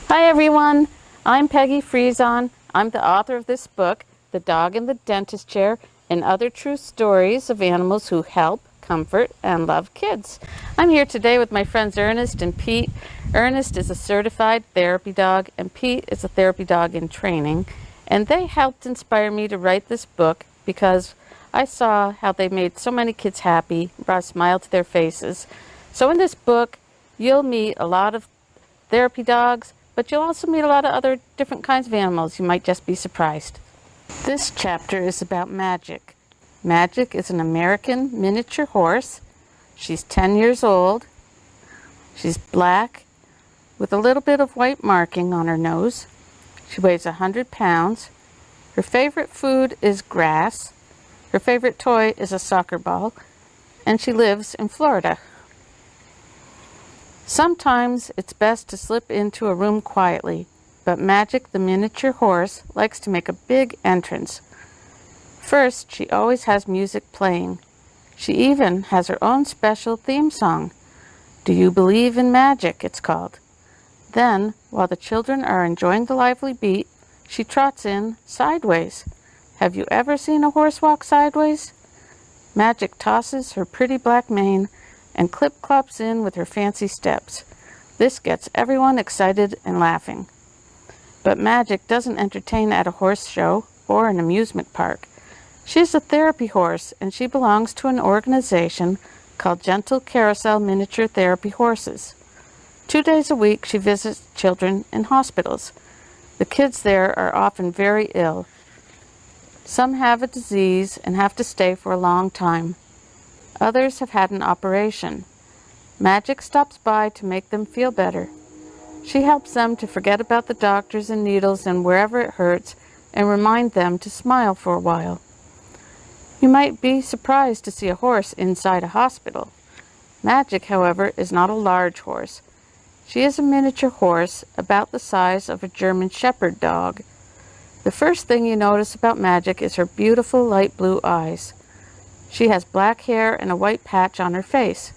Hi everyone, I'm Peggy Friesen. I'm the author of this book, The Dog in the Dentist Chair, and Other True Stories of Animals Who Help, Comfort, and Love Kids. I'm here today with my friends Ernest and Pete. Ernest is a certified therapy dog, and Pete is a therapy dog in training. And they helped inspire me to write this book because I saw how they made so many kids happy, brought a smile to their faces. So in this book, you'll meet a lot of therapy dogs, but you'll also meet a lot of other different kinds of animals. You might just be surprised. This chapter is about Magic. Magic is an American miniature horse. She's 10 years old. She's black with a little bit of white marking on her nose. She weighs 100 pounds. Her favorite food is grass. Her favorite toy is a soccer ball. And she lives in Florida. Sometimes it's best to slip into a room quietly, but Magic, the miniature horse, likes to make a big entrance. First, she always has music playing. She even has her own special theme song. Do You Believe in Magic, it's called. Then, while the children are enjoying the lively beat, she trots in sideways. Have you ever seen a horse walk sideways? Magic tosses her pretty black mane and clip-clops in with her fancy steps. This gets everyone excited and laughing. But Magic doesn't entertain at a horse show or an amusement park. She's a therapy horse, and she belongs to an organization called Gentle Carousel Miniature Therapy Horses. 2 days a week, she visits children in hospitals. The kids there are often very ill. Some have a disease and have to stay for a long time. Others have had an operation. Magic stops by to make them feel better. She helps them to forget about the doctors and needles and wherever it hurts and remind them to smile for a while. You might be surprised to see a horse inside a hospital. Magic, however, is not a large horse. She is a miniature horse about the size of a German Shepherd dog. The first thing you notice about Magic is her beautiful light blue eyes. She has black hair and a white patch on her face.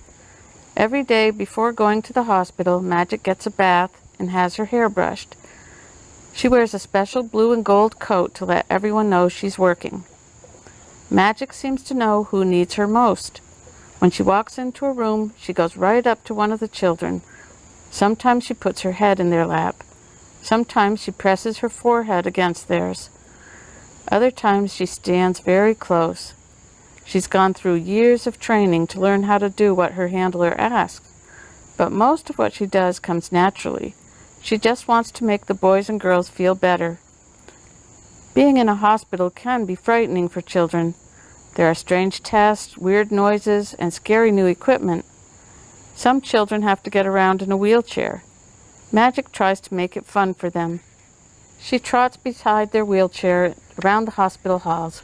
Every day before going to the hospital, Magic gets a bath and has her hair brushed. She wears a special blue and gold coat to let everyone know she's working. Magic seems to know who needs her most. When she walks into a room, she goes right up to one of the children. Sometimes she puts her head in their lap. Sometimes she presses her forehead against theirs. Other times she stands very close. She's gone through years of training to learn how to do what her handler asks. But most of what she does comes naturally. She just wants to make the boys and girls feel better. Being in a hospital can be frightening for children. There are strange tests, weird noises, and scary new equipment. Some children have to get around in a wheelchair. Magic tries to make it fun for them. She trots beside their wheelchair around the hospital halls.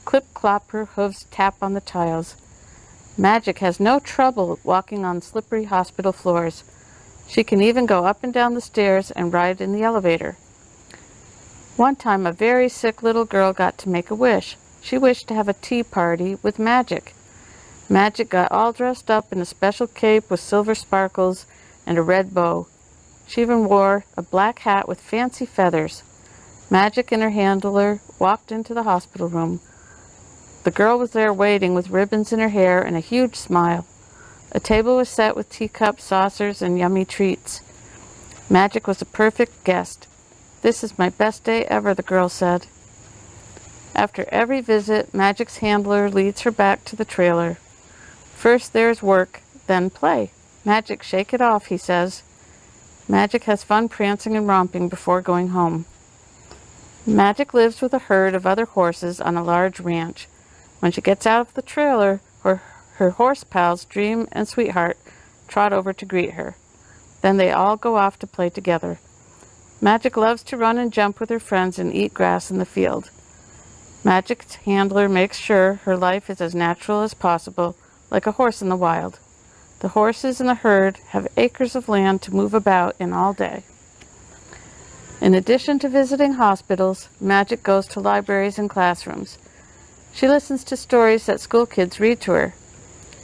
Clip-clop, her hooves tap on the tiles. Magic has no trouble walking on slippery hospital floors. She can even go up and down the stairs and ride in the elevator. One time, a very sick little girl got to make a wish. She wished to have a tea party with Magic. Magic got all dressed up in a special cape with silver sparkles and a red bow. She even wore a black hat with fancy feathers. Magic and her handler walked into the hospital room. The girl was there waiting with ribbons in her hair and a huge smile. A table was set with teacups, saucers, and yummy treats. Magic was a perfect guest. "This is my best day ever," the girl said. After every visit, Magic's handler leads her back to the trailer. First there's work, then play. "Magic, shake it off," he says. Magic has fun prancing and romping before going home. Magic lives with a herd of other horses on a large ranch. When she gets out of the trailer, her horse pals, Dream and Sweetheart, trot over to greet her. Then they all go off to play together. Magic loves to run and jump with her friends and eat grass in the field. Magic's handler makes sure her life is as natural as possible, like a horse in the wild. The horses in the herd have acres of land to move about in all day. In addition to visiting hospitals, Magic goes to libraries and classrooms. She listens to stories that school kids read to her.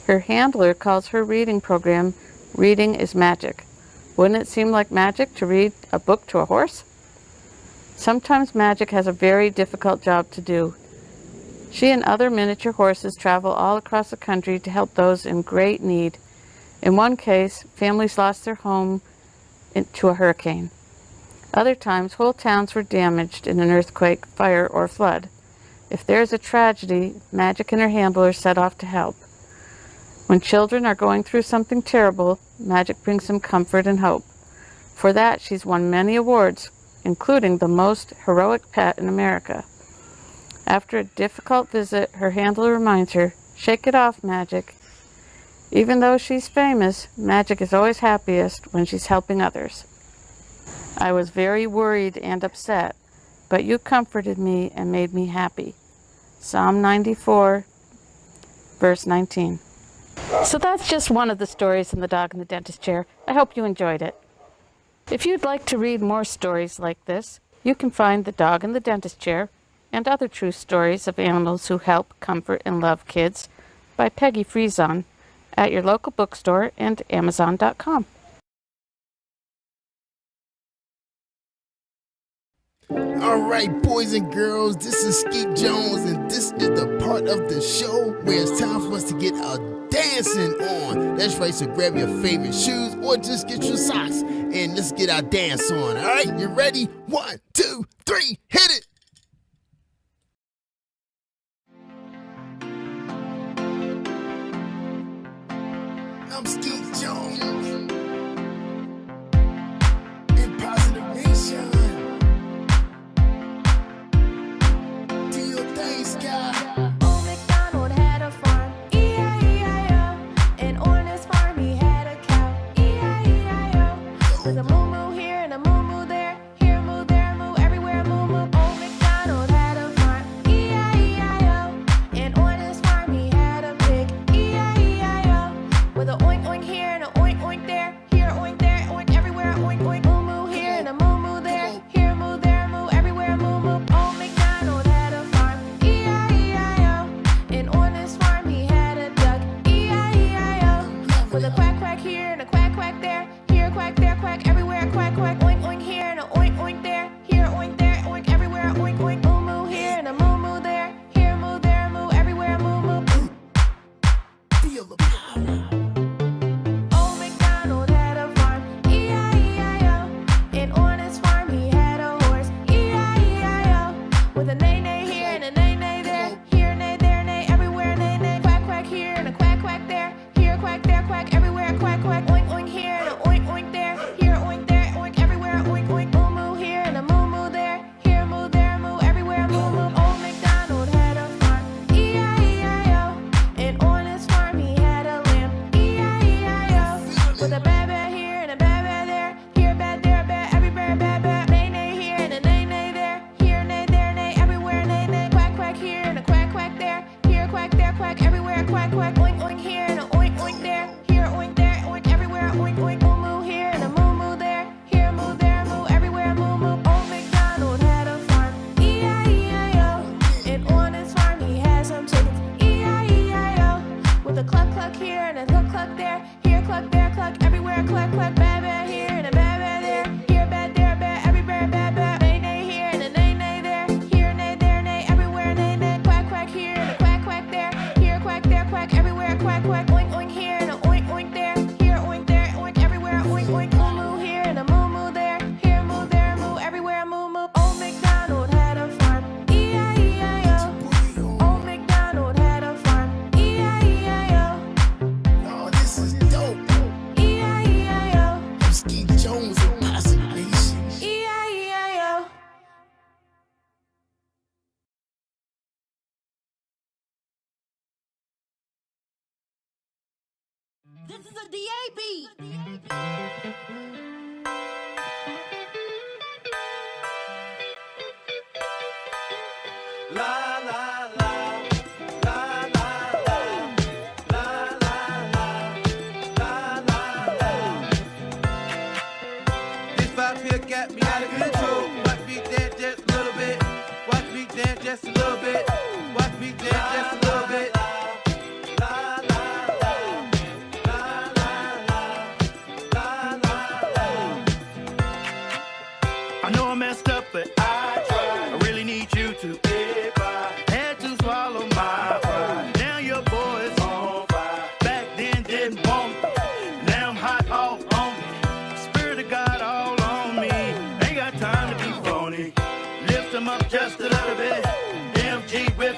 Her handler calls her reading program "Reading is Magic." Wouldn't it seem like magic to read a book to a horse? Sometimes Magic has a very difficult job to do. She and other miniature horses travel all across the country to help those in great need. In one case, families lost their home to a hurricane. Other times, whole towns were damaged in an earthquake, fire, or flood. If there is a tragedy, Magic and her handler set off to help. When children are going through something terrible, Magic brings them comfort and hope. For that, she's won many awards, including the most heroic pet in America. After a difficult visit, her handler reminds her, "Shake it off, Magic." Even though she's famous, Magic is always happiest when she's helping others. I was very worried and upset, but you comforted me and made me happy. Psalm 94, verse 19. So that's just one of the stories in The Dog in the Dentist Chair. I hope you enjoyed it. If you'd like to read more stories like this, you can find The Dog in the Dentist Chair and other true stories of animals who help, comfort, and love kids by Peggy Friesen at your local bookstore and Amazon.com. All right, boys and girls, this is Skeet Jones, and this is the part of the show where it's time for us to get a dancing on. That's right, so grab your favorite shoes or just get your socks and let's get our dance on. All right, you ready? 1, 2, 3, hit it! I'm Skeet Jones in Positive Nation. Do your thing, Sky. Old MacDonald had a farm, E-I-E-I-O. And on his farm he had a cow, E-I-E-I-O. With a moo-moo here and a moo-moo there, here a moo, there a moo, everywhere a moo-moo. Old MacDonald had a farm, E-I-E-I-O. And on his farm he had a pig, E-I-E-I-O. With a oink oink here and a oink oink there, here a oink, there a oink, everywhere a oink oink. Moo-moo here and a moo-moo there, here a moo, there a moo, everywhere a moo-moo. Old MacDonald had a farm, E-I-E-I-O. And on his farm he had a duck, E-I-E-I-O. With a quack quack here and a quack quack there, here a quack, there a quack, everywhere a quack quack. Oink oink here and a oink oink there, here a oink, there a oink, everywhere a oink oink. Moo-moo here and a moo-moo there, here a moo, there a moo, everywhere a moo-moo. Feel the power. Old MacDonald had a farm, E-I-E-I-O. And on his farm he had a horse, E-I-E-I-O. With a neigh-neigh here and a neigh-neigh there, here a neigh, there a neigh, everywhere a neigh-neigh. Quack quack here and a quack quack there, here a quack, there a quack, everywhere a quack quack. Oink oink here and a oink oink there, here a oink, there a oink, everywhere a oink oink. Moo-moo here and a moo-moo there, here a moo, there a moo, everywhere a moo-moo. Old MacDonald had a farm, E-I-E-I-O. And on his farm he had a lamb, E-I-E-I-O. With a ba-ba here and a ba-ba there, here a ba, there a ba, everywhere a ba-ba. Neigh-neigh here and a neigh-neigh there, here a neigh, there a neigh, everywhere a neigh-neigh. Quack quack here and a quack quack there, here a quack, there a quack, everywhere a quack quack. Oink oink here and a oink oink there, here a oink, there a oink, everywhere a oink oink. Moo-moo here and a moo-moo there, here a moo, there a moo, everywhere a moo-moo. Old MacDonald had a farm, E-I-E-I-O. And on his farm he had some chickens, E-I-E-I-O. With a cluck cluck here and a cluck cluck there, here a cluck, there a cluck, everywhere a cluck cluck. Ba-ba here and a ba-ba there, here a ba, there a ba, everywhere a ba-ba. Neigh-neigh here and a neigh-neigh there, here a neigh, there a neigh, everywhere a neigh-neigh. Quack quack here and a quack quack there, here a quack, there a quack, everywhere a quack quack. Oink oink here and a oink oink there, here a oink, there a oink, everywhere a oink oink. Moo-moo here and a moo-moo there, here a moo, there a moo, everywhere a moo-moo. Old MacDonald had a farm, E-I-E-I-O. Old MacDonald had a farm, E-I-E-I-O. Oh, this is dope. E-I-E-I-O. I'm Skeet Jones in Positive Nation. E-I-E-I-O. This is a DAB. La la la, la la la, la la la, la la la. This vibe here got me out of control. Watch me dance just a little bit. Watch me dance just a little bit. Watch me dance just a little bit. La la la, la la la, la la la. I know I messed up, but I tried. I really need you to. If I had to swallow my pride, now your boy is on fire. Back then didn't want me, now I'm hot all on me. Spirit of God all on me. Ain't got time to be phony. Lift them up just a little bit. MG with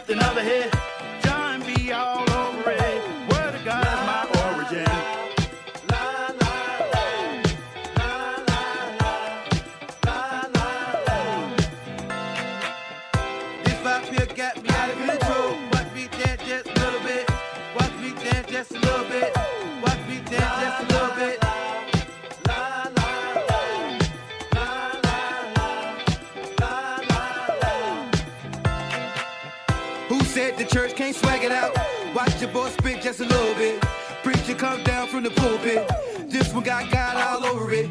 here got me out of control. Watch me dance just a little bit. Watch me dance just a little bit. Watch me dance just a little bit. Who said the church can't swag it out? Watch your boy spit just a little bit. Preacher come down from the pulpit. This one got God all over it.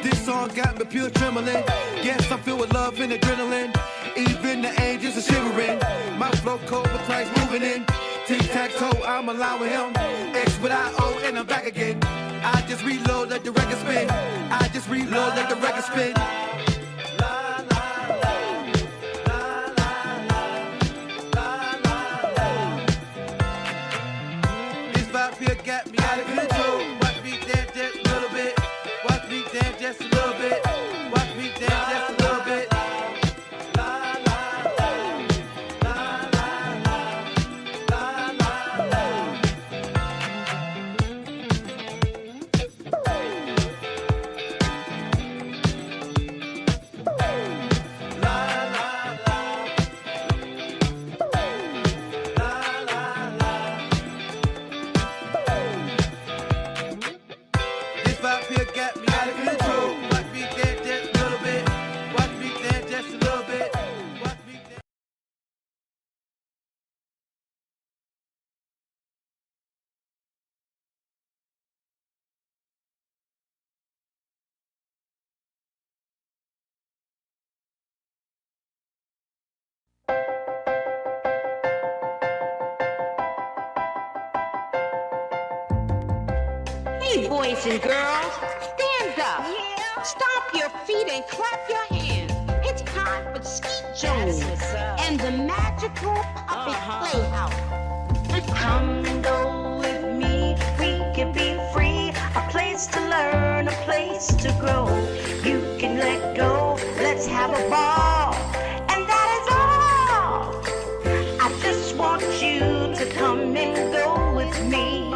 This song got me pure trembling. Yes, I'm filled with love and adrenaline. Even the angels are shivering. My flow cold with Christ moving in. Tic-tac-toe, I'm allowing him. X with I-O and I'm back again. I just reload, let the record spin. I just reload, let the record spin. This vibe here got me out of control. Watch me dance just a little bit. Watch me dance just a little bit. Watch me dance just a little bit. This vibe here got me out of control. Watch me dance just a little bit. Watch me dance just a little bit. Watch me dance. Hey, boys and girls, stand up. Stomp your feet and clap your hands. It's time for Skeet Jones and the magical puppet playhouse. Come and go with me, we can be free. A place to learn, a place to grow. You can let go, let's have a ball. And that is all. I just want you to come and go with me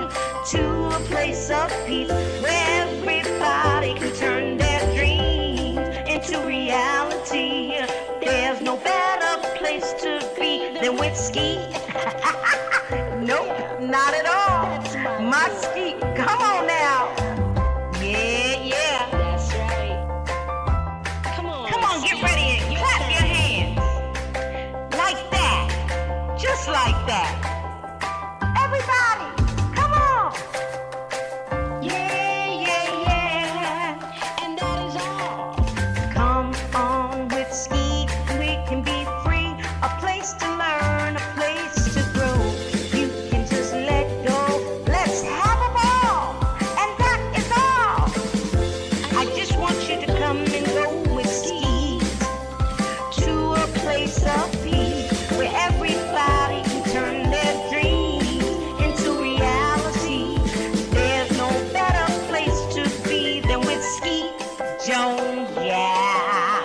to a place of peace where everybody can turn their dreams into reality. There's no better place to be than with Skeet. Nope, not at all. My Skeet, come on now. Yeah, yeah. That's right. Come on, Get ready and clap your hands. Like that. Just like that. Everybody, come on. Yeah, yeah, yeah. and that is all. Come on with Skeet, we can be free. A place to learn, a place to grow. You can just let go. Let's have a ball. And that is all. I just want you to come and go with Skeet to a place of peace where everybody can turn their dreams into reality. There's no better place to be than with Skeet Jones, yeah.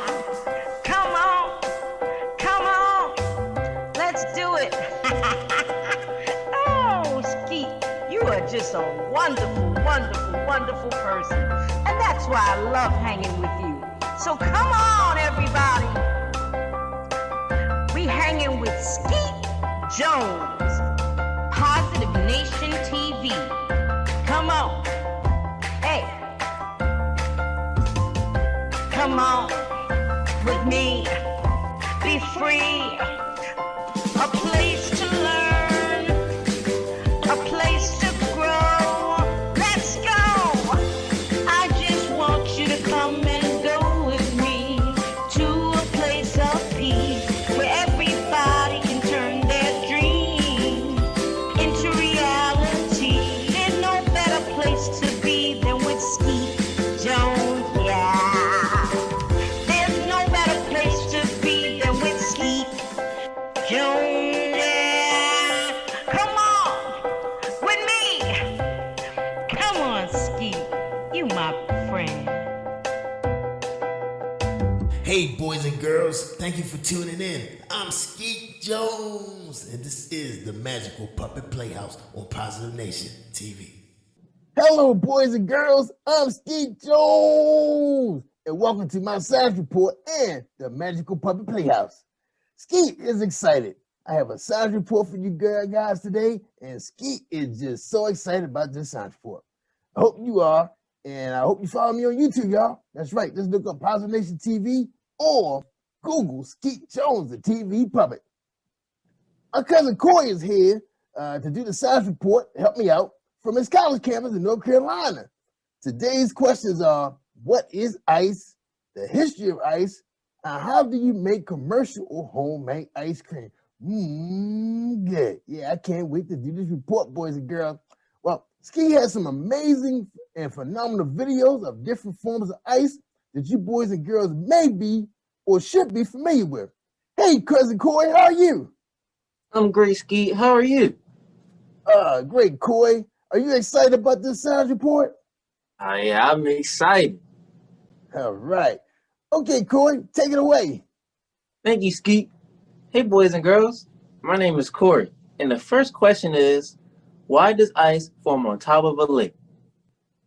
Come on, let's do it. Oh, Skeet, you are just a wonderful, wonderful, wonderful person. And that's why I love hanging with you. So come on, everybody. We hanging with Skeet Jones, Positive Nation TV. Come on. Hey. Come on with me. Be free. A place to learn. A place to grow. Let's go. I just want you to come and go with me to a place of peace where everybody can turn their dreams into reality. There's no better place to be than with Skeet Jones, yeah. There's no better place to be than with Skeet Jones, yeah. Come on with me. Come on, Skeet. You my friend. Hey, boys and girls, thank you for tuning in. I'm Skeet Jones, and this is the Magical Puppet Playhouse on Positive Nation TV. Hello, boys and girls. I'm Skeet Jones, and welcome to my science report and the Magical Puppet Playhouse. Skeet is excited I have a science report for you guys today, and Skeet is just so excited about this science report. I hope you are, and I hope you follow me on YouTube, y'all. That's right. Just look up Positive Nation TV or Google Skeet Jones, the TV puppet. My cousin Corey is here to do the science report, help me out, from his college campus in North Carolina. Today's questions are, what is ice, the history of ice, and how do you make commercial or homemade ice cream? Good. Yeah, I can't wait to do this report, boys and girls. Well, Ski has some amazing and phenomenal videos of different forms of ice that you boys and girls may be or should be familiar with. Hey, cousin Corey, how are you? I'm great, Skeet. How are you? Great, Corey. Are you excited about this science report? Yeah, I'm excited. All right. Okay, Corey, take it away. Thank you, Skeet. Hey, boys and girls. My name is Corey, and the first question is, why does ice form on top of a lake?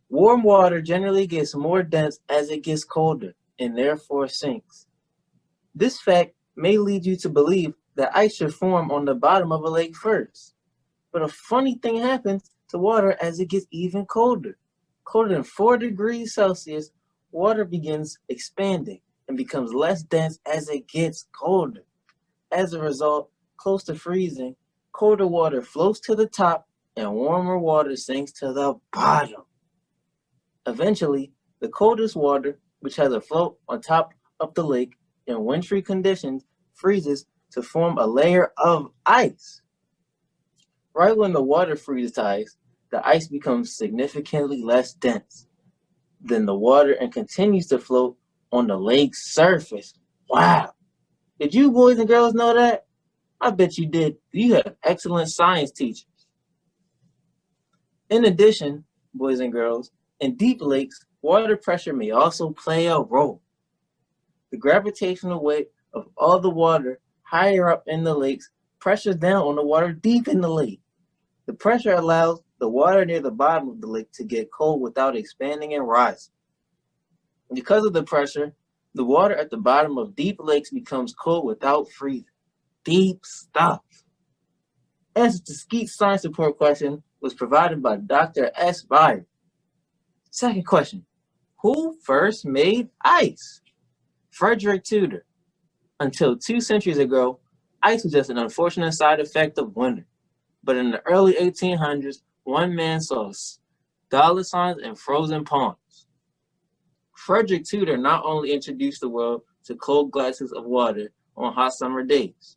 Warm water generally gets more dense as it gets colder, and therefore sinks. This fact may lead you to believe that ice should form on the bottom of a lake first. But a funny thing happens to water as it gets even colder. Colder than 4 degrees Celsius, water begins expanding and becomes less dense as it gets colder. As a result, close to freezing, colder water floats to the top and warmer water sinks to the bottom. Eventually, the coldest water, which has a float on top of the lake in wintry conditions, freezes to form a layer of ice. Right when the water freezes to ice, the ice becomes significantly less dense than the water and continues to float on the lake's surface. Wow! Did you boys and girls know that? I bet you did. You have excellent science teachers. In addition, boys and girls, in deep lakes, water pressure may also play a role. The gravitational weight of all the water higher up in the lakes pressures down on the water deep in the lake. The pressure allows the water near the bottom of the lake to get cold without expanding and rising. Because of the pressure, the water at the bottom of deep lakes becomes cold without freezing. Deep stuff. Answer to Skeet's science report question was provided by Dr. S. Byron. Second question, who first made ice? Frederick Tudor. Until 2 centuries ago, ice was just an unfortunate side effect of winter. But in the early 1800s, one man saw dollar signs and frozen ponds. Frederick Tudor not only introduced the world to cold glasses of water on hot summer days.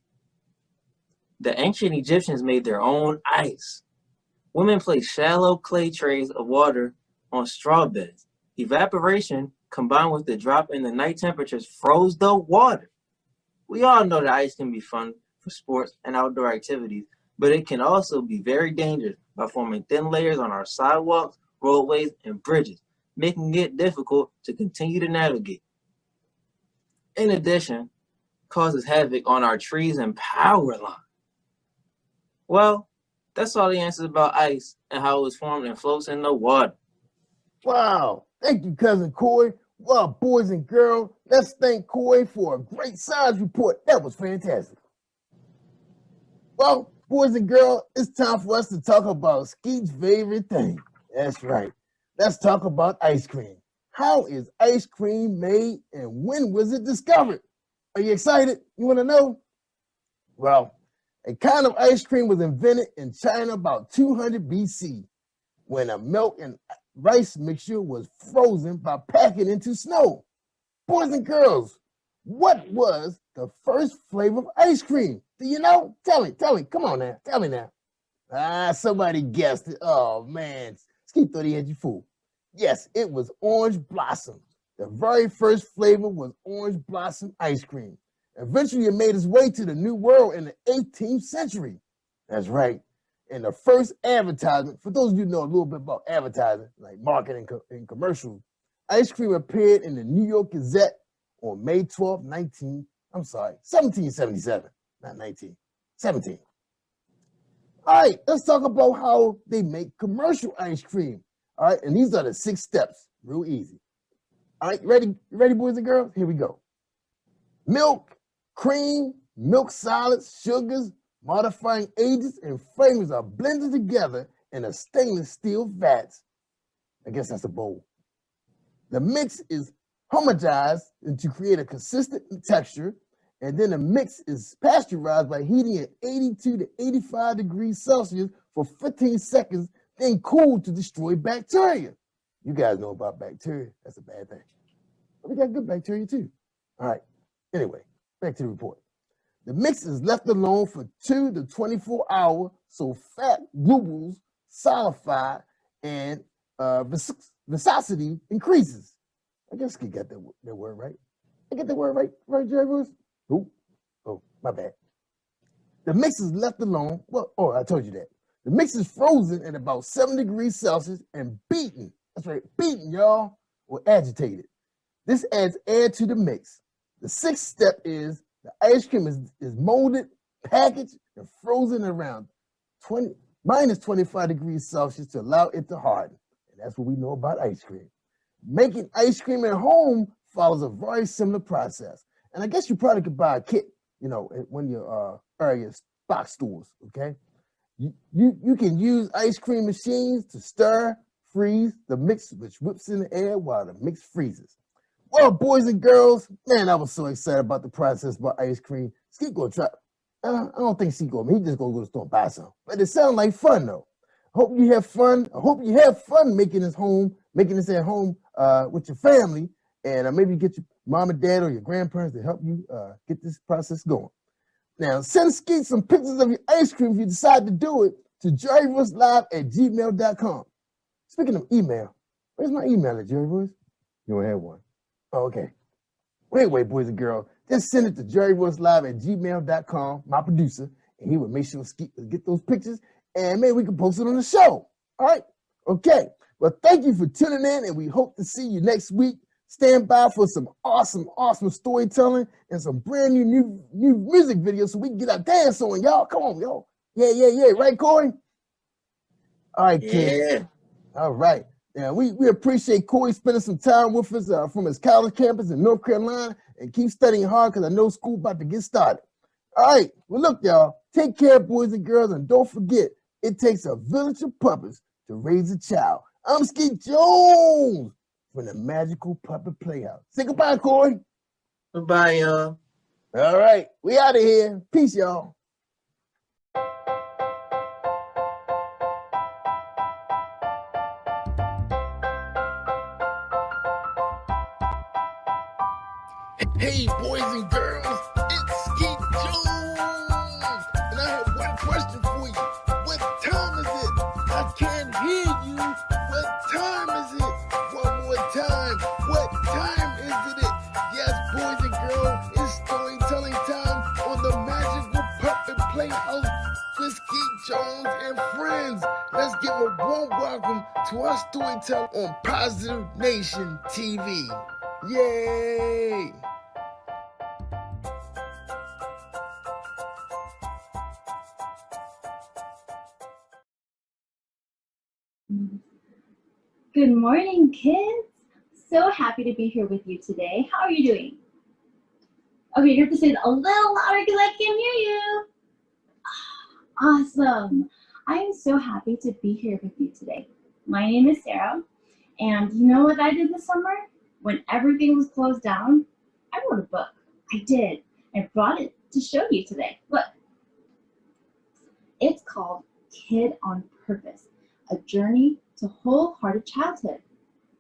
The ancient Egyptians made their own ice. Women placed shallow clay trays of water on straw beds. Evaporation, combined with the drop in the night temperatures, froze the water. We all know that ice can be fun for sports and outdoor activities, but it can also be very dangerous by forming thin layers on our sidewalks, roadways, and bridges, making it difficult to continue to navigate. In addition, causes havoc on our trees and power lines. Well, that's all the answers about ice and how it was formed and floats in the water. Wow. Thank you, cousin Corey. Well, boys and girls, let's thank Corey for a great science report. That was fantastic. Well, boys and girls, it's time for us to talk about Skeet's favorite thing. That's right. Let's talk about ice cream. How is ice cream made and when was it discovered? Are you excited? You want to know? Well, a kind of ice cream was invented in China about 200 BC when a milk and rice mixture was frozen by packing into snow. Boys and girls, what was the first flavor of ice cream? Do you know? Tell me. Come on now. Tell me now. Somebody guessed it. Oh, man. Skeet thought he had you fooled. Yes, it was orange blossom. The very first flavor was orange blossom ice cream. Eventually, it made its way to the New World in the 18th century. That's right. And the first advertisement, for those of you who know a little bit about advertising, like marketing and commercials, ice cream appeared in the New York Gazette on May 12, 1777, not 19, 17. All right, let's talk about how they make commercial ice cream. All right, and these are the 6 steps, real easy. All right, ready, boys and girls? Here we go. Milk, cream, milk solids, sugars, Modifying agents and flavors are blended together in a stainless steel vat. I guess that's a bowl. The mix is homogenized to create a consistent texture, and then the mix is pasteurized by heating at 82 to 85 degrees Celsius for 15 seconds, then cooled to destroy bacteria. You guys know about bacteria. That's a bad thing. But we got good bacteria too. All right. Anyway, back to the report. The mix is left alone for 2 to 24 hours so fat globules solidify and viscosity increases. I guess I got that word right. I get the word right, Jerry? Oh, my bad. The mix is left alone. Well, I told you that. The mix is frozen at about 7 degrees Celsius and beaten. That's right, beaten, y'all, or agitated. This adds air to the mix. The sixth step is the ice cream is molded, packaged, and frozen around minus 25 degrees Celsius to allow it to harden. And that's what we know about ice cream. Making ice cream at home follows a very similar process. And I guess you probably could buy a kit, at one of your area box stores, okay? You can use ice cream machines to stir, freeze the mix, which whips in the air while the mix freezes. Well, boys and girls, man, I was so excited about the process about ice cream. Skeet gonna try. I don't think Skeet gonna. He just gonna go to the store and buy some. But it sounds like fun though. Hope you have fun. I hope you have fun making this at home with your family, and maybe get your mom and dad or your grandparents to help you get this process going. Now, send Skeet some pictures of your ice cream if you decide to do it to jerryvoicelive@gmail.com. Speaking of email, where's my email at Jerry Voice? You don't have one. Oh, okay. Wait, boys and girls. Just send it to jerryvoicelive@gmail.com, my producer, and he will make sure Skeet will get those pictures, and maybe we can post it on the show. All right? Okay. Well, thank you for tuning in, and we hope to see you next week. Stand by for some awesome storytelling and some brand new music videos so we can get our dance on, y'all. Come on, y'all. Yeah. Right, Corey? All right, kids. Yeah. All right. Yeah, we appreciate Corey spending some time with us from his college campus in North Carolina, and keep studying hard because I know school about to get started. All right. Well, look, y'all. Take care, boys and girls, and don't forget, it takes a village of puppets to raise a child. I'm Skeet Jones from the Magical Puppet Playhouse. Say goodbye, Corey. Goodbye, y'all. All right. We out of here. Peace, y'all. Hey, boys and girls, it's Skeet Jones, and I have one question for you. What time is it? I can't hear you. What time is it? One more time. What time is it? Yes, boys and girls, it's storytelling time on the Magical Puppet Playhouse with Skeet Jones and friends. Let's give a warm welcome to our storyteller on Positive Nation TV. Yay! Good morning, kids. So happy to be here with you today. How are you doing? Okay, you have to say it a little louder because I can't hear you. Awesome. I am so happy to be here with you today. My name is Sarah, and you know what I did this summer? When everything was closed down, I wrote a book. I did. I brought it to show you today. Look. It's called Kid on Purpose, A Journey to Wholehearted Childhood,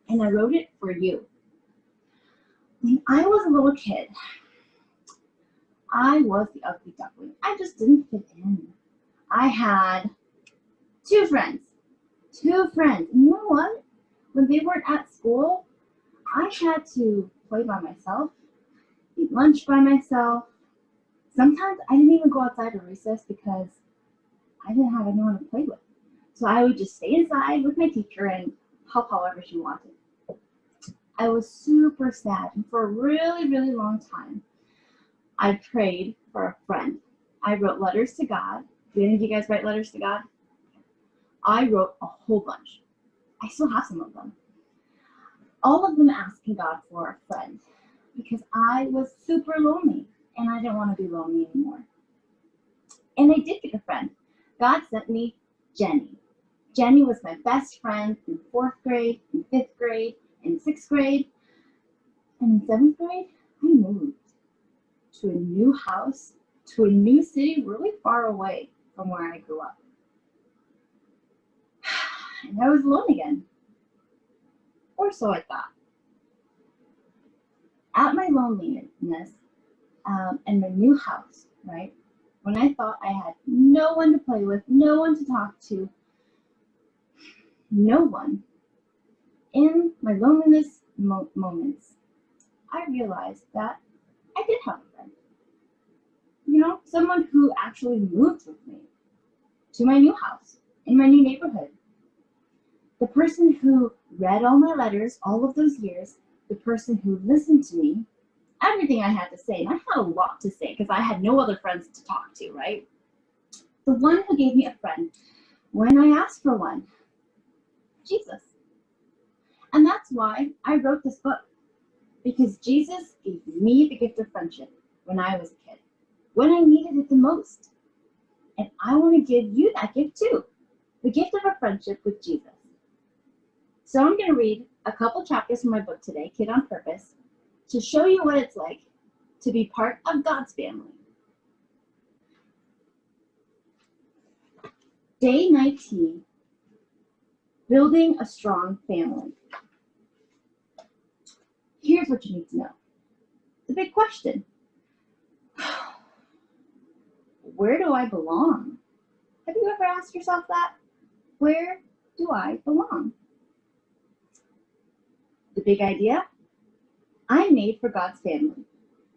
and I wrote it for you. When I was a little kid, I was the ugly duckling. I just didn't fit in. I had two friends. And you know what? When they weren't at school, I had to play by myself, eat lunch by myself. Sometimes I didn't even go outside at recess because I didn't have anyone to play with. So I would just stay inside with my teacher and help however she wanted. I was super sad, and for a really, really long time, I prayed for a friend. I wrote letters to God. Do any of you guys write letters to God? I wrote a whole bunch. I still have some of them. All of them asking God for a friend because I was super lonely and I didn't want to be lonely anymore. And I did get a friend. God sent me Jenny. Jenny was my best friend in 4th grade, in 5th grade, in 6th grade, and in 7th grade, I moved to a new house, to a new city really far away from where I grew up. And I was alone again. Or so I thought. At my loneliness and my new house, right? When I thought I had no one to play with, no one to talk to, no one, in my loneliness moments, I realized that I did have a friend. You know, someone who actually moved with me to my new house, in my new neighborhood. The person who read all my letters all of those years, the person who listened to me, everything I had to say, and I had a lot to say because I had no other friends to talk to, right? The one who gave me a friend when I asked for one, Jesus. And that's why I wrote this book, because Jesus gave me the gift of friendship when I was a kid, when I needed it the most. And I want to give you that gift too, the gift of a friendship with Jesus. So I'm going to read a couple chapters from my book today, Kid on Purpose, to show you what it's like to be part of God's family. Day 19, building a strong family. Here's what you need to know. The big question. Where do I belong? Have you ever asked yourself that? Where do I belong? The big idea. I'm made for God's family.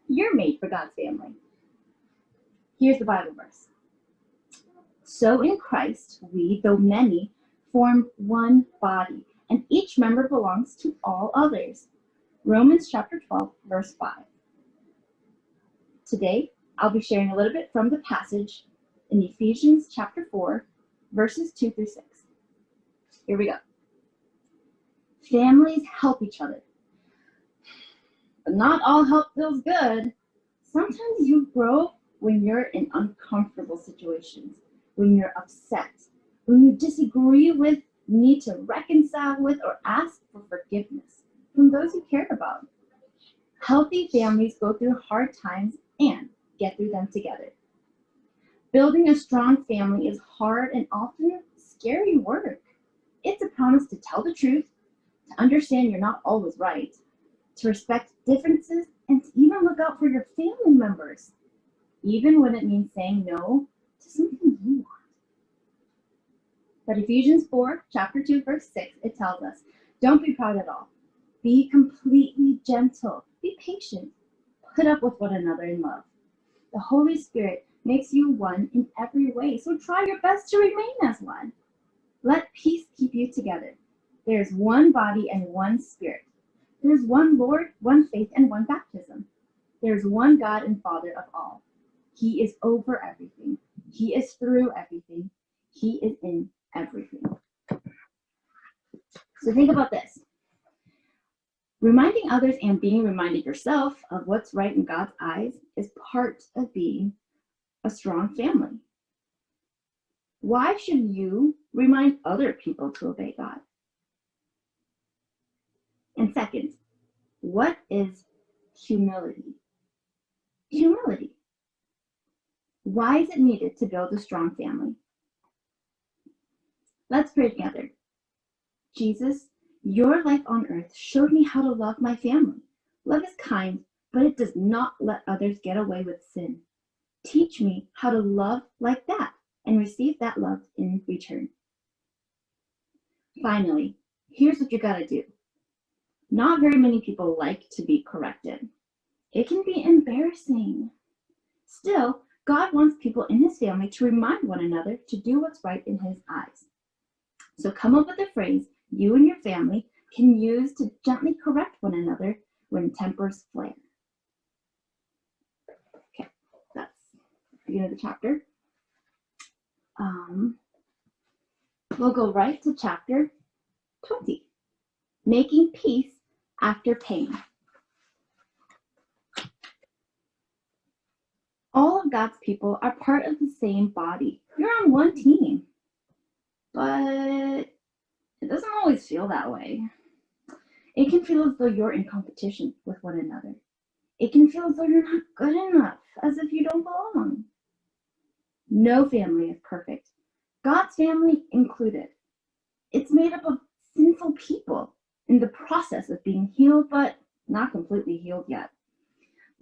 You're made for God's family. Here's the Bible verse. So in Christ, we, though many, form one body, and each member belongs to all others. Romans chapter 12, verse 5. Today, I'll be sharing a little bit from the passage in Ephesians chapter 4, verses 2 through 6. Here we go. Families help each other. But not all help feels good. Sometimes you grow when you're in uncomfortable situations, when you're upset, when you disagree with, need to reconcile with, or ask for forgiveness from those you care about. Healthy families go through hard times and get through them together. Building a strong family is hard and often scary work. It's a promise to tell the truth, to understand you're not always right, to respect differences, and to even look out for your family members, even when it means saying no to something you want. But Ephesians 4, chapter 2, verse 6, it tells us, don't be proud at all. Be completely gentle. Be patient. Put up with one another in love. The Holy Spirit makes you one in every way, so try your best to remain as one. Let peace keep you together. There is one body and one Spirit. There is one Lord, one faith, and one baptism. There is one God and Father of all. He is over everything. He is through everything. He is in everything. So think about this. Reminding others and being reminded yourself of what's right in God's eyes is part of being a strong family. Why should you remind other people to obey God? And second, what is humility? Humility. Why is it needed to build a strong family? Let's pray together. Jesus, your life on earth showed me how to love my family. Love is kind, but it does not let others get away with sin. Teach me how to love like that and receive that love in return. Finally, here's what you gotta do. Not very many people like to be corrected. It can be embarrassing. Still, God wants people in his family to remind one another to do what's right in his eyes. So come up with a phrase you and your family can use to gently correct one another when tempers flare. Okay, that's the beginning of the chapter. We'll go right to chapter 20, making peace after pain. All of God's people are part of the same body. You're on one team. But it doesn't always feel that way. It can feel as though you're in competition with one another. It can feel as though you're not good enough, as if you don't belong. No family is perfect, God's family included. It's made up of sinful people in the process of being healed, but not completely healed yet.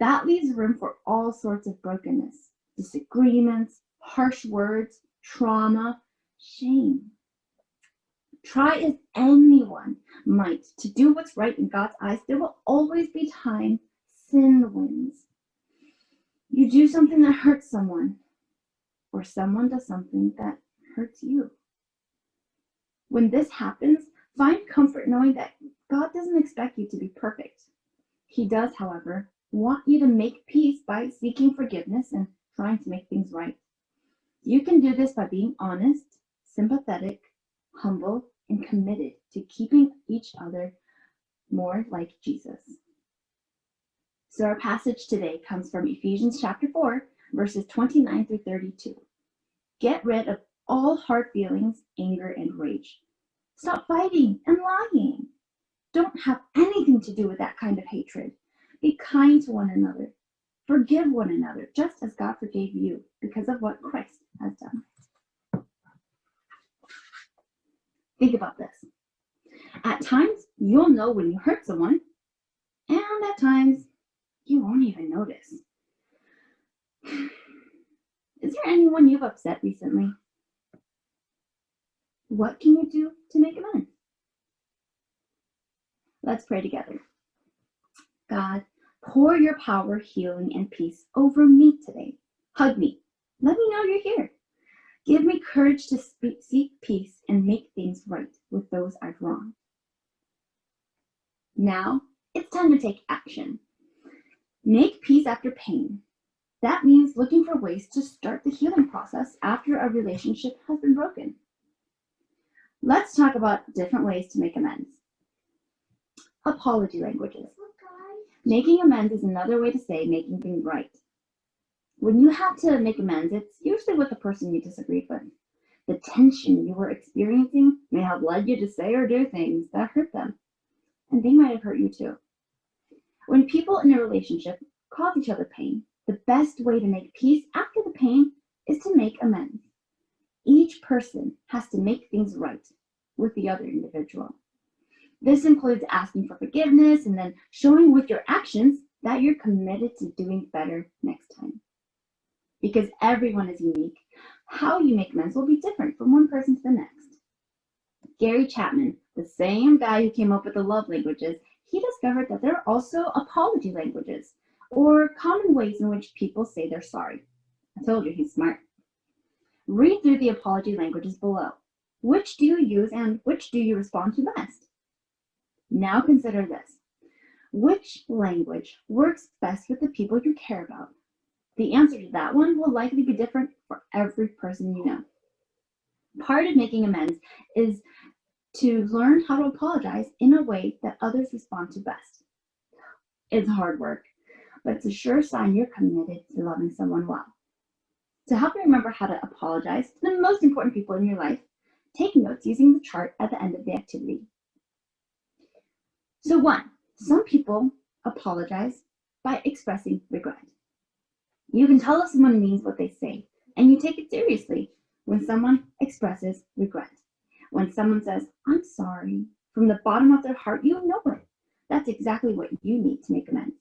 That leaves room for all sorts of brokenness, disagreements, harsh words, trauma, shame. Try as anyone might to do what's right in God's eyes, there will always be time sin wins. You do something that hurts someone, or someone does something that hurts you. When this happens, find comfort knowing that God doesn't expect you to be perfect. He does, however, want you to make peace by seeking forgiveness and trying to make things right. You can do this by being honest, sympathetic, humble, and committed to keeping each other more like Jesus. So our passage today comes from Ephesians chapter 4, verses 29 through 32. Get rid of all hard feelings, anger, and rage. Stop fighting and lying. Don't have anything to do with that kind of hatred. Be kind to one another. Forgive one another, just as God forgave you because of what Christ has done. Think about this. At times, you'll know when you hurt someone, and at times, you won't even notice. Is there anyone you've upset recently? What can you do to make amends? Let's pray together. God, pour your power, healing, and peace over me today. Hug me. Let me know you're here. Give me courage to seek peace and make things right with those I've wronged. Now, it's time to take action. Make peace after pain. That means looking for ways to start the healing process after a relationship has been broken. Let's talk about different ways to make amends. Apology languages. Making amends is another way to say making things right. When you have to make amends, it's usually with the person you disagreed with. The tension you were experiencing may have led you to say or do things that hurt them, and they might have hurt you too. When people in a relationship cause each other pain, the best way to make peace after the pain is to make amends. Each person has to make things right with the other individual. This includes asking for forgiveness and then showing with your actions that you're committed to doing better next time. Because everyone is unique, how you make amends will be different from one person to the next. Gary Chapman, the same guy who came up with the love languages, he discovered that there are also apology languages, or common ways in which people say they're sorry. I told you he's smart. Read through the apology languages below. Which do you use and which do you respond to best? Now consider this. Which language works best with the people you care about? The answer to that one will likely be different for every person you know. Part of making amends is to learn how to apologize in a way that others respond to best. It's hard work, but it's a sure sign you're committed to loving someone well. To help you remember how to apologize to the most important people in your life, take notes using the chart at the end of the activity. So 1, some people apologize by expressing regret. You can tell if someone means what they say, and you take it seriously when someone expresses regret. When someone says, "I'm sorry," from the bottom of their heart, you know it. That's exactly what you need to make amends.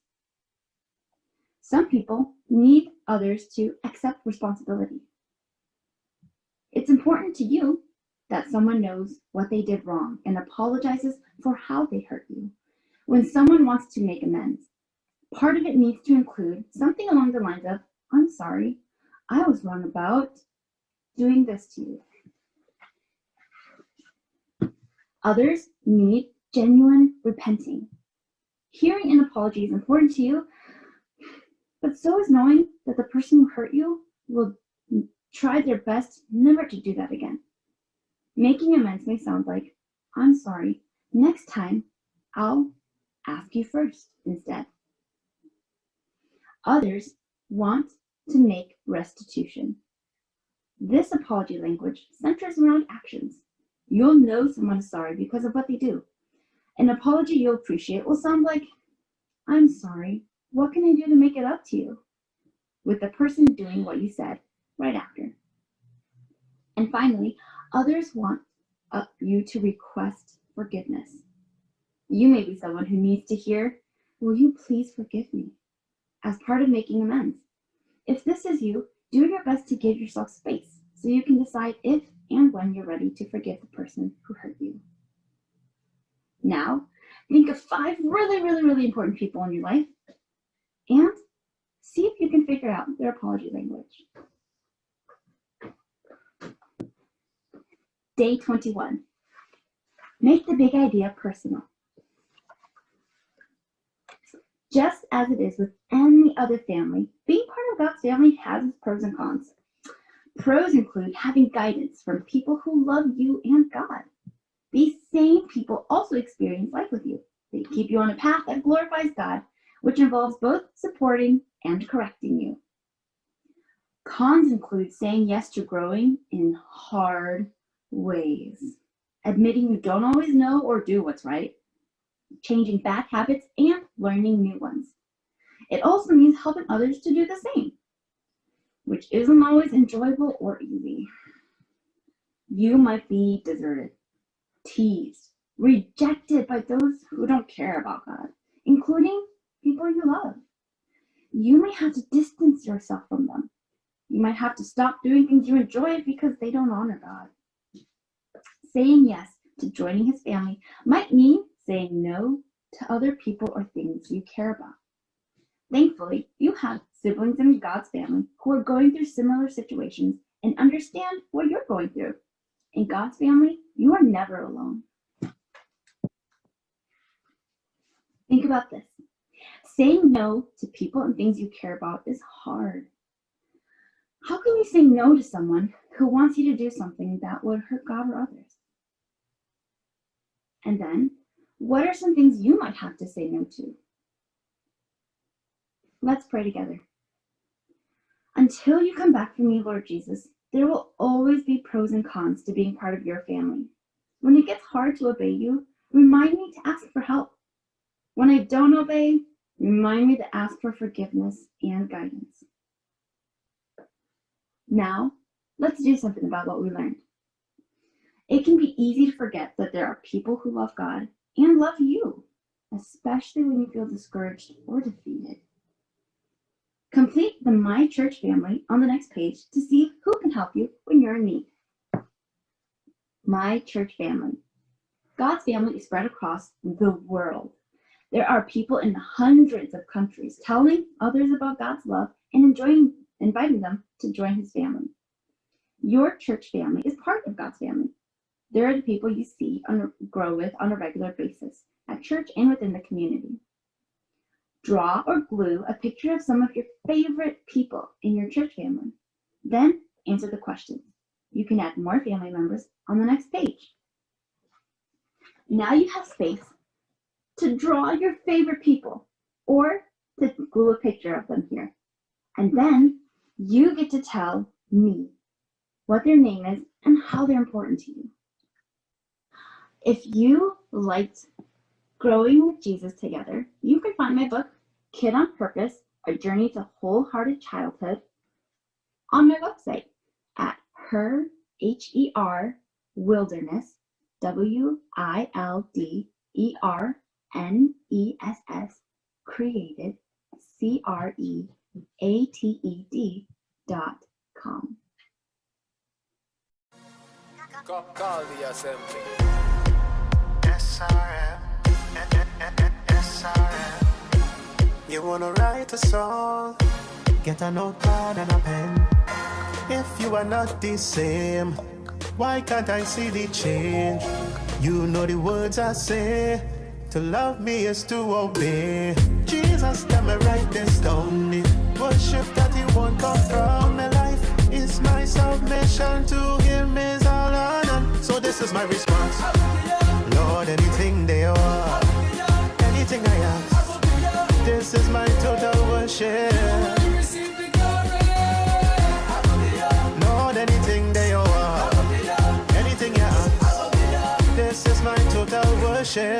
Some people need others to accept responsibility. It's important to you that someone knows what they did wrong and apologizes for how they hurt you. When someone wants to make amends, part of it needs to include something along the lines of, "I'm sorry, I was wrong about doing this to you." Others need genuine repenting. Hearing an apology is important to you, but so is knowing that the person who hurt you will try their best never to do that again. Making amends may sound like, "I'm sorry, next time I'll ask you first instead." Others want to make restitution. This apology language centers around actions. You'll know someone is sorry because of what they do. An apology you'll appreciate will sound like, I'm sorry, what can I do to make it up to you? With the person doing what you said right after. And finally, others want you to request forgiveness. You may be someone who needs to hear, will you please forgive me? As part of making amends. If this is you, do your best to give yourself space so you can decide if and when you're ready to forgive the person who hurt you. Now, think of 5 really important people in your life and see if you can figure out their apology language. Day 21. Make the big idea personal. Just as it is with any other family, being part of God's family has its pros and cons. Pros include having guidance from people who love you and God. These same people also experience life with you. They keep you on a path that glorifies God, which involves both supporting and correcting you. Cons include saying yes to growing in hard ways, admitting you don't always know or do what's right, changing bad habits, and learning new ones. It also means helping others to do the same, which isn't always enjoyable or easy. You might be deserted, teased, rejected by those who don't care about God, including people you love. You may have to distance yourself from them. You might have to stop doing things you enjoy because they don't honor God. Saying yes to joining his family might mean saying no to other people or things you care about. Thankfully, you have siblings in God's family who are going through similar situations and understand what you're going through. In God's family, you are never alone. Think about this. Saying no to people and things you care about is hard. How can you say no to someone who wants you to do something that would hurt God or others? And then, what are some things you might have to say no to? Let's pray together. Until you come back from me, Lord Jesus, there will always be pros and cons to being part of your family. When it gets hard to obey you, remind me to ask for help. When I don't obey, remind me to ask for forgiveness and guidance. Now, let's do something about what we learned. It can be easy to forget that there are people who love God and love you, especially when you feel discouraged or defeated. Complete the My Church family on the next page to see who can help you when you're in need. My Church family. God's family is spread across the world. There are people in hundreds of countries telling others about God's love and inviting them to join his family. Your church family is part of God's family. There are the people you see grow with on a regular basis at church and within the community. Draw or glue a picture of some of your favorite people in your church family. Then answer the questions. You can add more family members on the next page. Now you have space to draw your favorite people or to glue a picture of them here. And then you get to tell me what their name is and how they're important to you. If you liked Growing with Jesus Together, you can find my book, Kid on Purpose, A Journey to Wholehearted Childhood, on my website at Wilderness, WILDERNESS, created, CREATED.com. Call the assembly. SRM. You wanna write a song? Get a notepad and a pen. If you are not the same, why can't I see the change? You know the words I say. To love me is to obey. Jesus, let me write this down. The worship that he won't come from my life is my submission to him is all on. So this is my response. Lord, anything they are, anything I ask, this is my total worship. share.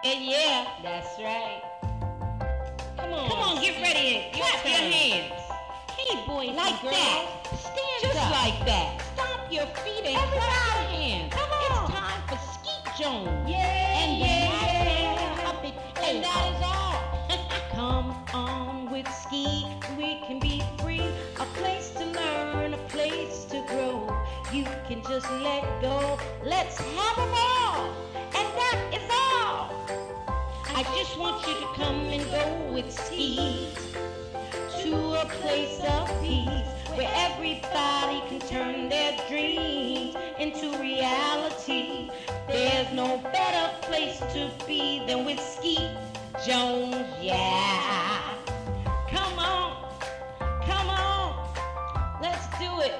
And yeah, that's right. Come on, get ready and clap your hands. Hey, boys, like and girls, that. Stand just up. Like that. Stomp your feet and clap your hands. Come on. It's time for Skeet Jones. Yeah, and yeah. Puppet Playhouse. And that is all. Come on with Skeet. We can be free. A place to learn, a place to grow. You can just let go. Let's have a ball. And that is all. I just want you to come and go with Skeet to a place of peace where everybody can turn their dreams into reality. There's no better place to be than with Skeet Jones, yeah. Come on, let's do it.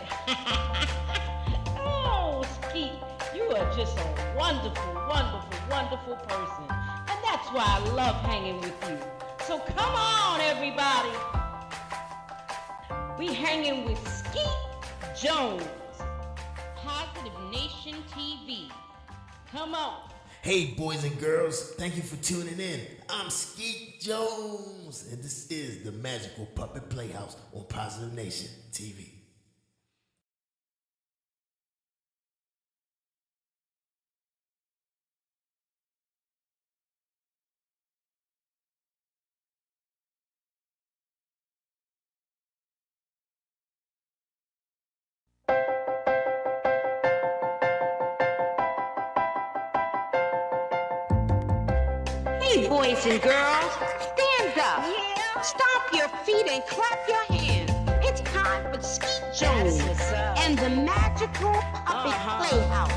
Oh, Skeet, you are just a wonderful, wonderful, wonderful person. And that's why I love hanging with you. So come on, everybody. We hanging with Skeet Jones, Positive Nation TV. Come on. Hey, boys and girls, thank you for tuning in. I'm Skeet Jones, and this is the Magical Puppet Playhouse on Positive Nation TV. Hey, boys and girls, stand up. Yeah. Stomp your feet and clap your hands. It's time for Skeet Jones and the Magical Puppet Playhouse.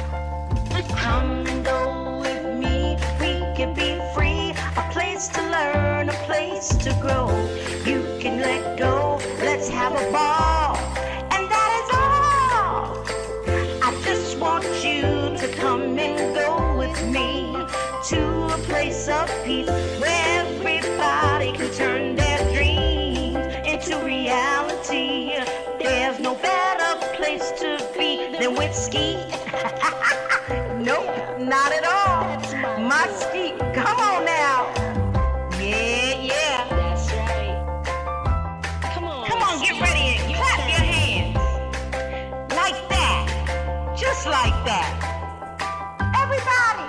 Come and go with me, we can be free. A place to learn, a place to grow. You can let go, let's have a ball. And that is all. I just want you to come and go with me to a place of peace where everybody can turn their dreams into reality. There's no better place to be than with Skeet. Nope, not at all. My Skeet, come on now. Yeah. That's right. Come on, get ready and clap your hands. Like that. Just like that. Everybody.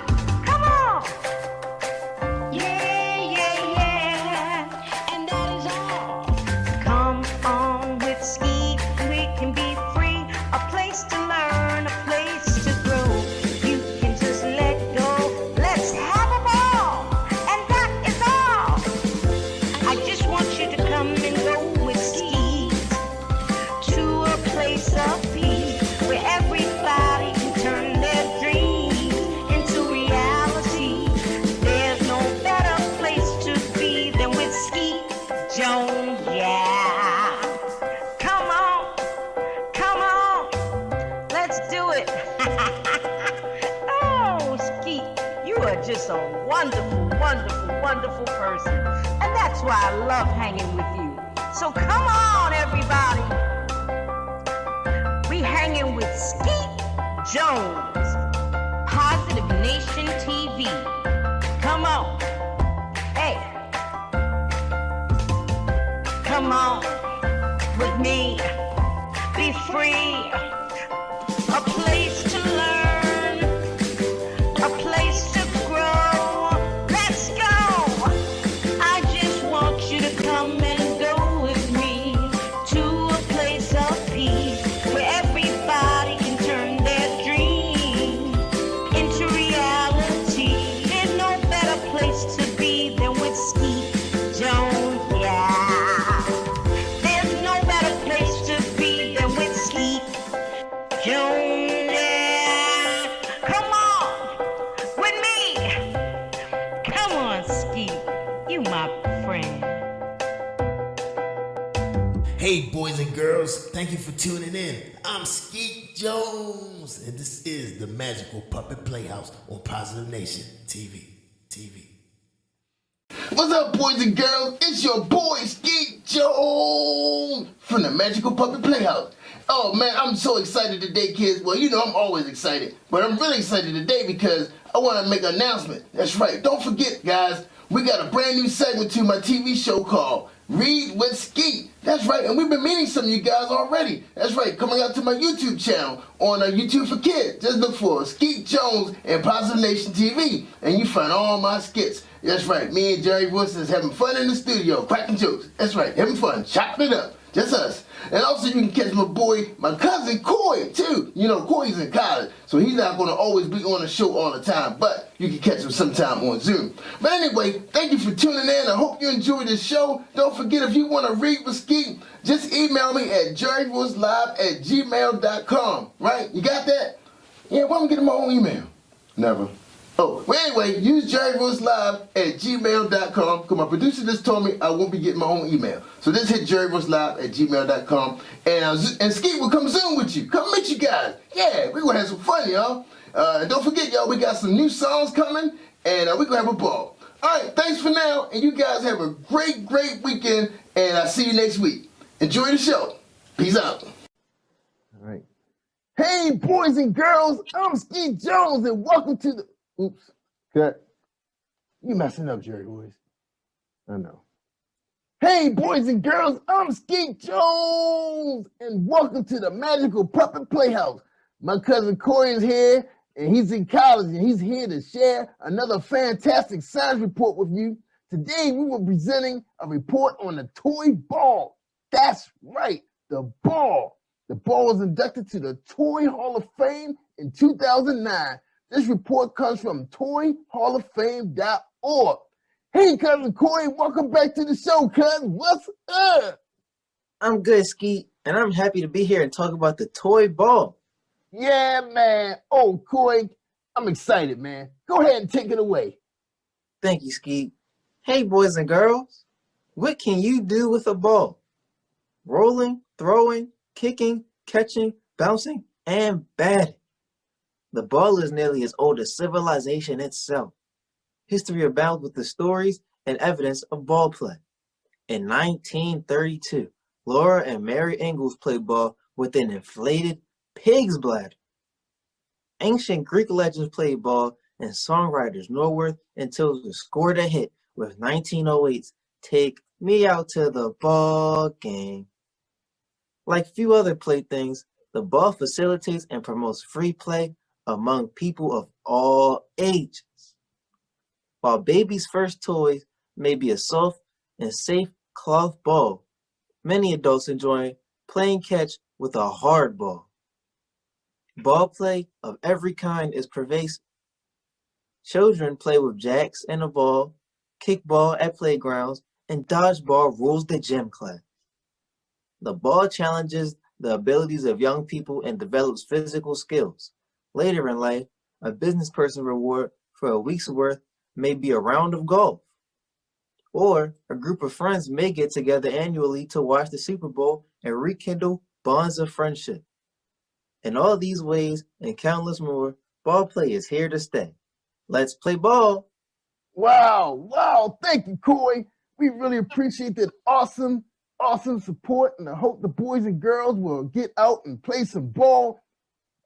And that is all. Come on with Skeet, we can be free. A place to learn, a place to grow. You can just let go. Let's have a ball. And that is all. I just want you to come and go with Skeet to a place of peace where everybody can turn their dreams into reality. There's no better place to be than with Skeet Jones, yeah. Come on, let's do it. Oh, Skeet, you are just a wonderful, wonderful, wonderful person. And that's why I love hanging with you. So come on, everybody. We hanging with Skeet Jones, Positive Nation TV. Come on. Hey. Come on with me. Be free. A place to learn. A place to grow. Let's go. I just want you to come and go with me to a place of peace where everybody can turn their dreams into reality. There's no better place to be than with Skeet Jones, yeah. There's no better place to be than with Skeet boys and girls. Thank you for tuning in. I'm Skeet Jones, and this is the Magical Puppet Playhouse on Positive Nation TV. What's up, boys and girls? It's your boy, Skeet Jones, from the Magical Puppet Playhouse. Oh, man, I'm so excited today, kids. Well, you know I'm always excited, but I'm really excited today because I want to make an announcement. That's right. Don't forget, guys, we got a brand new segment to my TV show called Read with Skeet. That's right, and we've been meeting some of you guys already. That's right, coming out to my YouTube channel on YouTube for Kids. Just look for Skeet Jones and Positive Nation TV, and you find all my skits. That's right, me and Jerry Wilson is having fun in the studio, cracking jokes. That's right, having fun, chopping it up, just us. And also you can catch my boy, my cousin Coy, too. You know, Coy's in college, so he's not going to always be on the show all the time, but you can catch him sometime on Zoom. But anyway, thank you for tuning in. I hope you enjoyed this show. Don't forget, if you want to read with Skeet, just email me at jerryvoicelive@gmail.com. Right? You got that? Yeah, why don't I get my own email? Never. Oh, well, anyway, use jerryvoicelive@gmail.com because my producer just told me I won't be getting my own email. So just hit jerryvoicelive@gmail.com and Skeet will come Zoom with you. Come meet you guys. Yeah, we're going to have some fun, y'all. Don't forget, y'all, we got some new songs coming and we're going to have a ball. All right, thanks for now, and you guys have a great, great weekend, and I'll see you next week. Enjoy the show. Peace out. All right. Hey, boys and girls, I'm Skeet Jones, and welcome to the... Oops, cut. You messing up, Jerry Boys. I know. Hey, boys and girls, I'm Skeet Jones, and welcome to the Magical Puppet Playhouse. My cousin Corey is here, and he's in college, and he's here to share another fantastic science report with you. Today, we were presenting a report on the toy ball. That's right, the ball. The ball was inducted to the Toy Hall of Fame in 2009. This report comes from toyhalloffame.org. Hey, cousin Corey, welcome back to the show, cousin. What's up? I'm good, Skeet, and I'm happy to be here and talk about the toy ball. Yeah, man. Oh, Corey, I'm excited, man. Go ahead and take it away. Thank you, Skeet. Hey, boys and girls, what can you do with a ball? Rolling, throwing, kicking, catching, bouncing, and batting. The ball is nearly as old as civilization itself. History abounds with the stories and evidence of ball play. In 1932, Laura and Mary Ingalls played ball with an inflated pig's bladder. Ancient Greek legends played ball, and songwriters Norworth and Tilson scored a hit with 1908's Take Me Out to the Ball Game. Like few other playthings, the ball facilitates and promotes free play among people of all ages. While babies' first toys may be a soft and safe cloth ball, many adults enjoy playing catch with a hard ball. Ball play of every kind is pervasive. Children play with jacks and a ball, kickball at playgrounds, and dodgeball rules the gym class. The ball challenges the abilities of young people and develops physical skills. Later in life, a business person reward for a week's worth may be a round of golf. Or a group of friends may get together annually to watch the Super Bowl and rekindle bonds of friendship. In all these ways and countless more, ball play is here to stay. Let's play ball. Wow. Thank you, Corey. We really appreciate that awesome support, and I hope the boys and girls will get out and play some ball.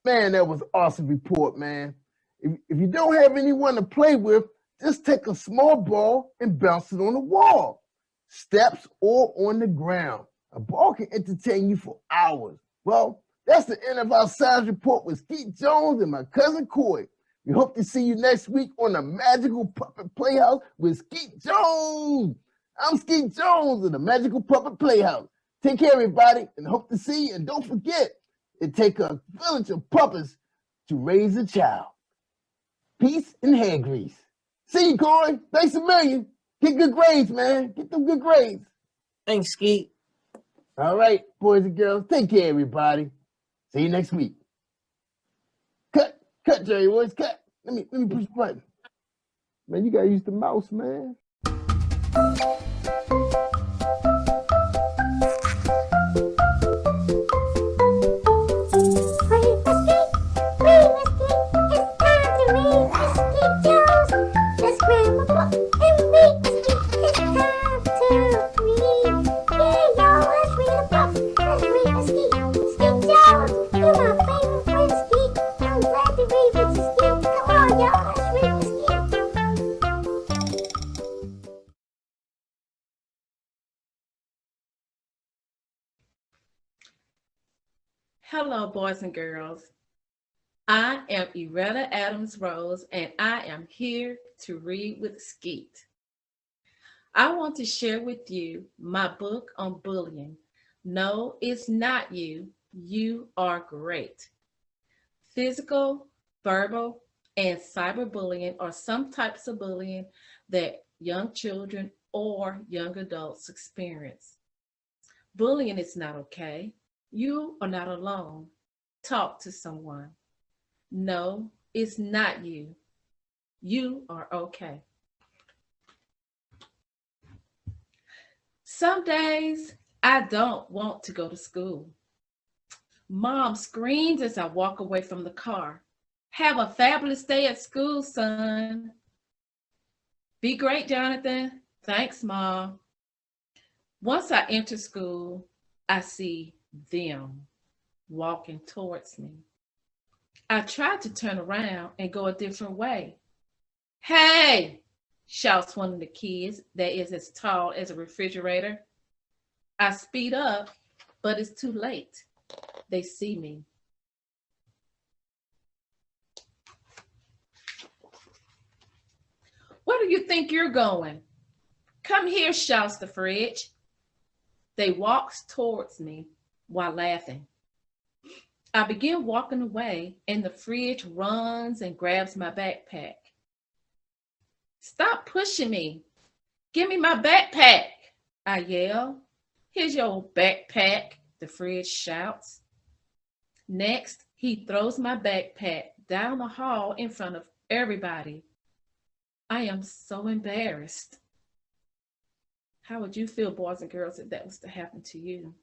Man, that was an awesome report, man. If you don't have anyone to play with, just take a small ball and bounce it on the wall, steps, or on the ground. A ball can entertain you for hours. Well, that's the end of our science report with Skeet Jones and my cousin Corey. We hope to see you next week on the Magical Puppet Playhouse with Skeet Jones. I'm Skeet Jones of the Magical Puppet Playhouse. Take care, everybody, and hope to see you. And don't forget, it takes a village of puppets to raise a child. Peace and hand grease. See you, Corey. Thanks a million. Get good grades, man. Get them good grades. Thanks, Skeet. All right, boys and girls. Take care, everybody. See you next week. Cut, Jerry Boys, cut. Let me push the button. Man, you gotta use the mouse, man. Skeet Jones, you're my favorite friend, Skeet. I'm glad to read with you, Skeet. Come on, y'all, let's read with Skeet. Hello, boys and girls. I am Iretta Adams Rose, and I am here to read with Skeet. I want to share with you my book on bullying. No, it's not you. You are great. Physical, verbal, and cyberbullying are some types of bullying that young children or young adults experience. Bullying is not okay. You are not alone. Talk to someone. No, it's not you. You are okay. Some days I don't want to go to school. Mom screams as I walk away from the car. Have a fabulous day at school, son. Be great, Jonathan. Thanks, Mom. Once I enter school, I see them walking towards me. I tried to turn around and go a different way. Hey, shouts one of the kids that is as tall as a refrigerator. I speed up, but it's too late. They see me. Where do you think you're going? Come here, shouts the fridge. They walks towards me while laughing. I begin walking away, and the fridge runs and grabs my backpack. Stop pushing me. Give me my backpack, I yell. Here's your backpack, the fridge shouts. Next, he throws my backpack down the hall in front of everybody. I am so embarrassed. How would you feel, boys and girls, if that was to happen to you?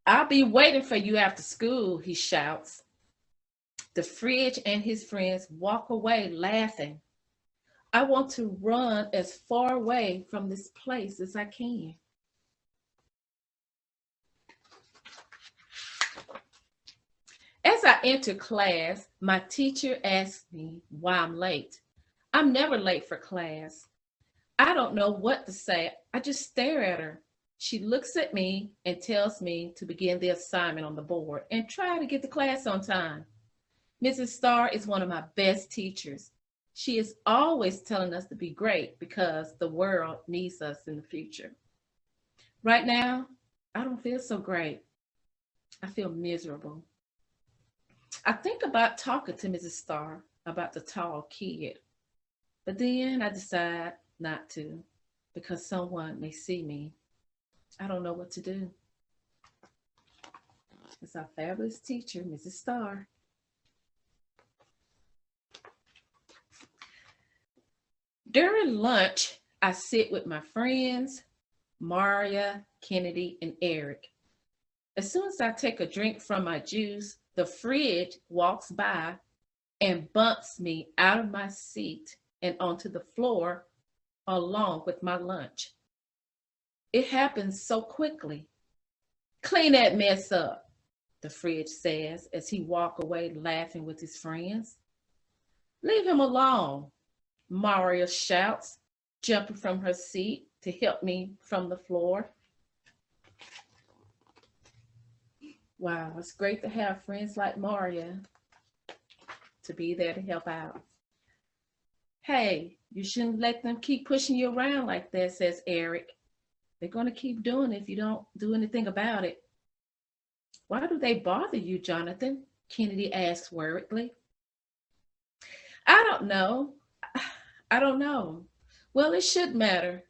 I'll be waiting for you after school, he shouts. The fridge and his friends walk away laughing. I want to run as far away from this place as I can. As I enter class, my teacher asks me why I'm late. I'm never late for class. I don't know what to say. I just stare at her. She looks at me and tells me to begin the assignment on the board and try to get to class on time. Mrs. Starr is one of my best teachers. She is always telling us to be great because the world needs us in the future. Right now, I don't feel so great. I feel miserable. I think about talking to Mrs. Starr about the tall kid, but then I decide not to because someone may see me. I don't know what to do. It's our fabulous teacher, Mrs. Starr. During lunch, I sit with my friends, Maria, Kennedy, and Eric. As soon as I take a drink from my juice, the fridge walks by and bumps me out of my seat and onto the floor along with my lunch. It happens so quickly. Clean that mess up, the fridge says as he walks away laughing with his friends. Leave him alone, Maria shouts, jumping from her seat to help me from the floor. Wow, it's great to have friends like Maria to be there to help out. Hey, you shouldn't let them keep pushing you around like that, says Eric. They're going to keep doing it if you don't do anything about it. Why do they bother you, Jonathan? Kennedy asks worriedly. I don't know. Well, it should matter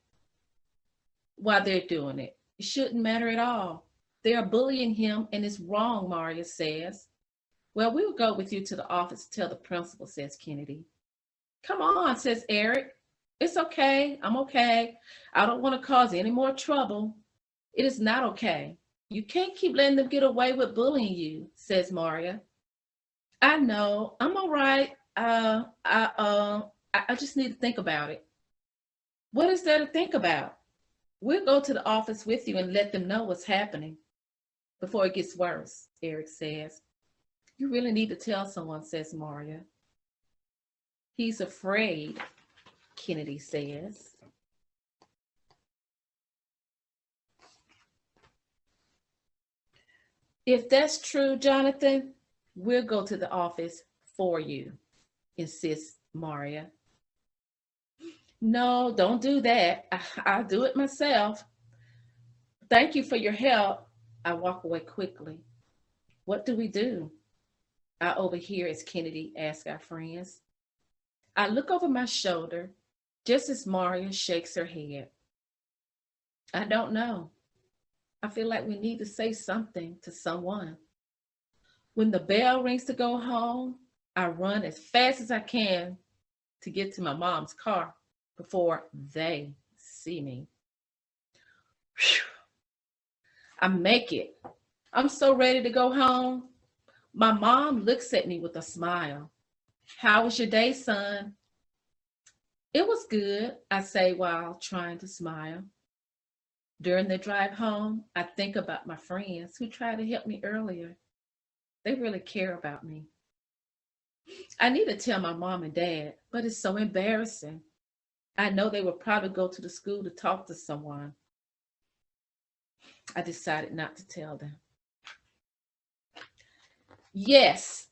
why they're doing it. It shouldn't matter at all. They are bullying him and it's wrong, Maria says. Well, we'll go with you to the office to tell the principal, says Kennedy. Come on, says Eric. It's okay. I'm okay. I don't want to cause any more trouble. It is not okay. You can't keep letting them get away with bullying you, says Maria. I know. I'm all right. I just need to think about it. What is there to think about? We'll go to the office with you and let them know what's happening before it gets worse, Eric says. You really need to tell someone, says Maria. He's afraid, Kennedy says. If that's true, Jonathan, we'll go to the office for you, insists Maria. No, don't do that. I'll do it myself. Thank you for your help. I walk away quickly. What do we do? I overhear as Kennedy asks our friends. I look over my shoulder just as Maria shakes her head. I don't know. I feel like we need to say something to someone. When the bell rings to go home, I run as fast as I can to get to my mom's car before they see me. Whew. I make it. I'm so ready to go home. My mom looks at me with a smile. How was your day, son? It was good, I say while trying to smile. During the drive home, I think about my friends who tried to help me earlier. They really care about me. I need to tell my mom and dad, but it's so embarrassing. I know they would probably go to the school to talk to someone. I decided not to tell them. Yes,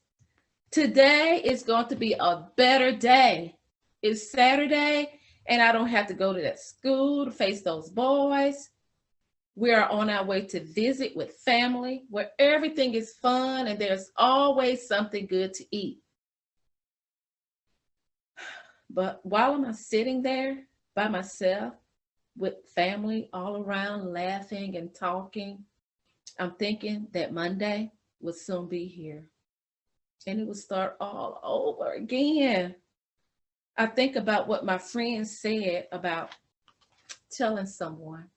today is going to be a better day. It's Saturday, and I don't have to go to that school to face those boys. We are on our way to visit with family where everything is fun and there's always something good to eat. But while I'm sitting there by myself with family all around laughing and talking, I'm thinking that Monday will soon be here and it will start all over again. I think about what my friends said about telling someone.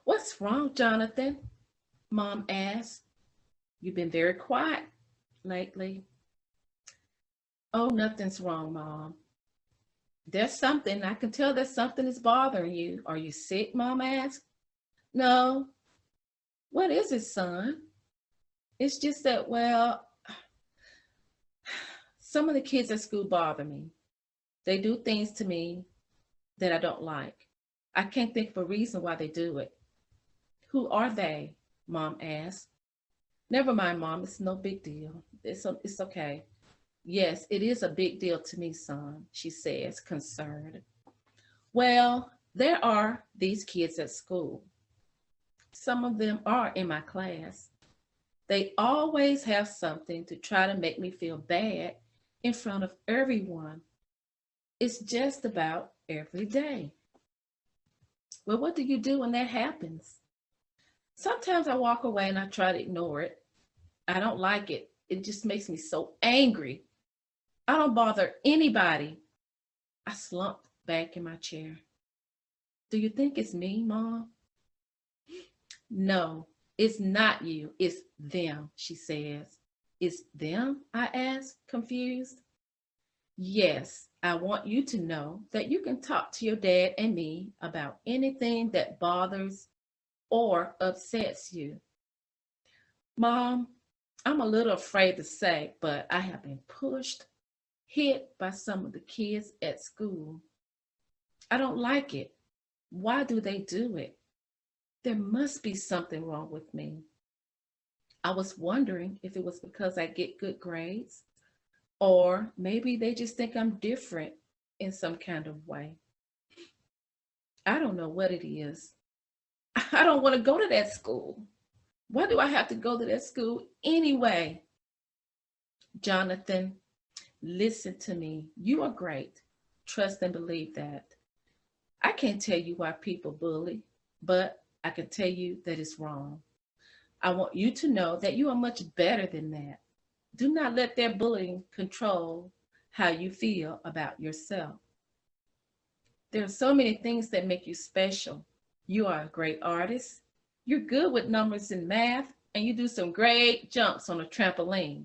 What's wrong, Jonathan? Mom asked. You've been very quiet lately. Oh, nothing's wrong, Mom. There's something. I can tell that something is bothering you. Are you sick, Mom asked. No. What is it, son? It's just that, well, some of the kids at school bother me. They do things to me that I don't like. I can't think of a reason why they do it. Who are they? Mom asked. Never mind, Mom. It's no big deal. It's okay. Yes, it is a big deal to me, son, she says, concerned. Well, there are these kids at school. Some of them are in my class. They always have something to try to make me feel bad in front of everyone. It's just about every day. Well, what do you do when that happens? Sometimes I walk away and I try to ignore it. I don't like it. It just makes me so angry. I don't bother anybody. I slumped back in my chair. Do you think it's me, Mom? No, it's not you. It's them, she says. It's them? I asked, confused. Yes, I want you to know that you can talk to your dad and me about anything that bothers or upsets you. Mom, I'm a little afraid to say, but I have been pushed, hit by some of the kids at school. I don't like it. Why do they do it? There must be something wrong with me. I was wondering if it was because I get good grades, or maybe they just think I'm different in some kind of way. I don't know what it is. I don't want to go to that school. Why do I have to go to that school anyway? Jonathan, listen to me. You are great. Trust and believe that. I can't tell you why people bully, but I can tell you that it's wrong. I want you to know that you are much better than that. Do not let their bullying control how you feel about yourself. There are so many things that make you special. You are a great artist. You're good with numbers and math, and you do some great jumps on a trampoline.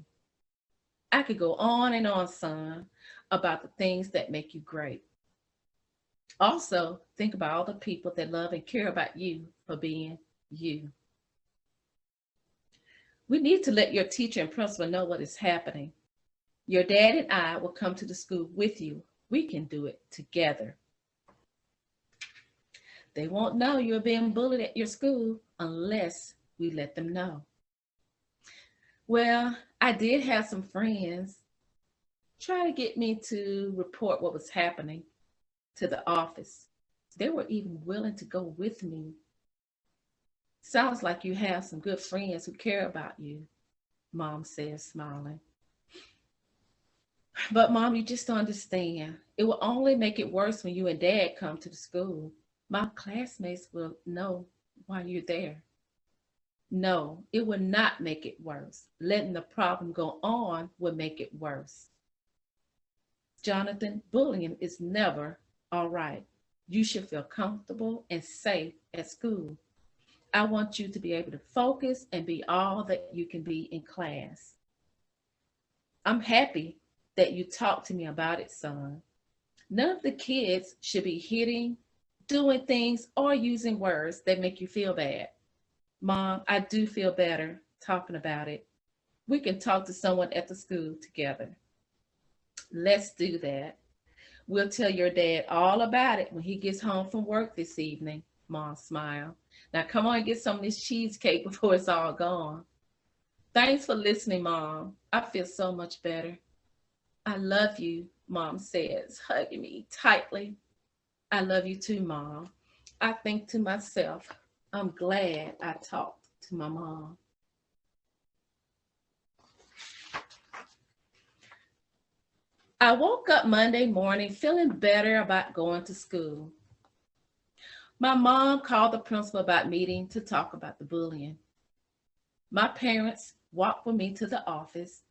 I could go on and on, son. about the things that make you great. Also, think about all the people that love and care about you for being you. We need to let your teacher and principal know what is happening. Your dad and I will come to the school with you. We can do it together. They won't know you're being bullied at your school unless we let them know. Well, I did have some friends try to get me to report what was happening to the office. They were even willing to go with me. Sounds like you have some good friends who care about you, Mom says, smiling. But Mom, you just don't understand. It will only make it worse when you and Dad come to the school. My classmates will know why you're there. No, it will not make it worse. Letting the problem go on will make it worse. Jonathan, bullying is never all right. You should feel comfortable and safe at school. I want you to be able to focus and be all that you can be in class. I'm happy that you talked to me about it, son. None of the kids should be hitting, doing things, or using words that make you feel bad. Mom, I do feel better talking about it. We can talk to someone at the school together. Let's do that. We'll tell your dad all about it when he gets home from work this evening. Mom smiled. Now come on and get some of this cheesecake before it's all gone. Thanks for listening, Mom. I feel so much better. I love you, Mom says, hugging me tightly. I love you too, Mom. I think to myself, I'm glad I talked to my mom. I woke up Monday morning feeling better about going to school. My mom called the principal about meeting to talk about the bullying. My parents walked with me to the office,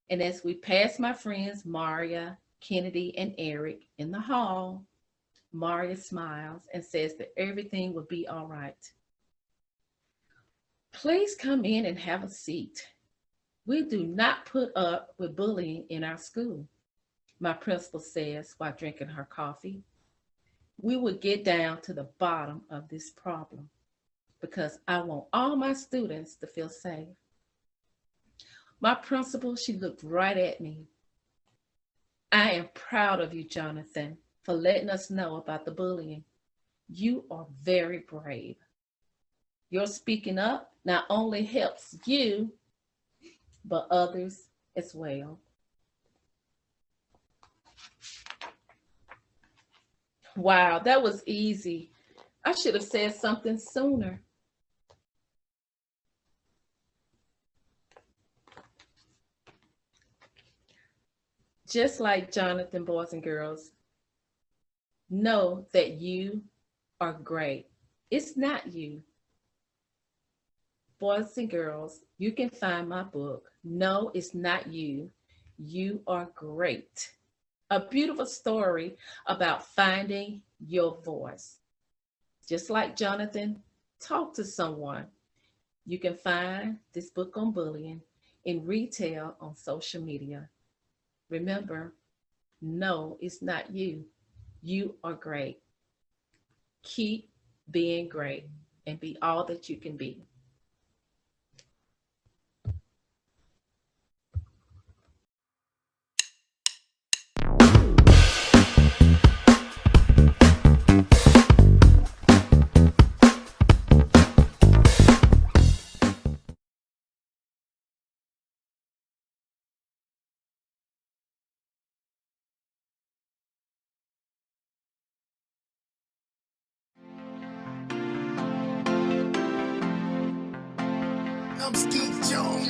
and as we passed my friends Maria, Kennedy, and Eric in the hall, Maria smiles and says that everything will be all right. Please come in and have a seat. We do not put up with bullying in our school, my principal says while drinking her coffee. We will get down to the bottom of this problem because I want all my students to feel safe. My principal, she looked right at me. I am proud of you, Jonathan, for letting us know about the bullying. You are very brave. Your speaking up not only helps you, but others as well. Wow, that was easy. I should have said something sooner. Just like Jonathan, boys and girls, know that you are great. It's not you. Boys and girls, you can find my book, No, It's Not You. You Are Great. A beautiful story about finding your voice. Just like Jonathan, talk to someone. You can find this book on bullying in retail on social media. Remember, no, it's not you. You are great. Keep being great and be all that you can be. I'm Skeet Jones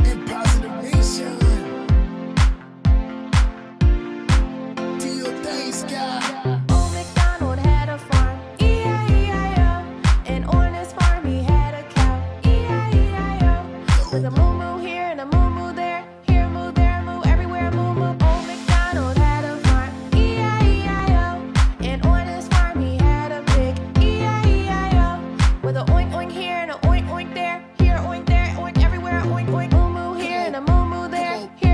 in Positive Nation. Do your thing, Sky. Old MacDonald had a farm, E-I-E-I-O. And on his farm he had a cow, E-I-E-I-O. With a moo-moo here and a moo-moo there, here a moo, there a moo, everywhere a moo-moo. Old MacDonald had a farm, E-I-E-I-O. And on his farm he had a pig, E-I-E-I-O. With a oink oink here and a oink oink there, here a oink there, oink everywhere, a oink oink, moo-moo here and a moo-moo there, here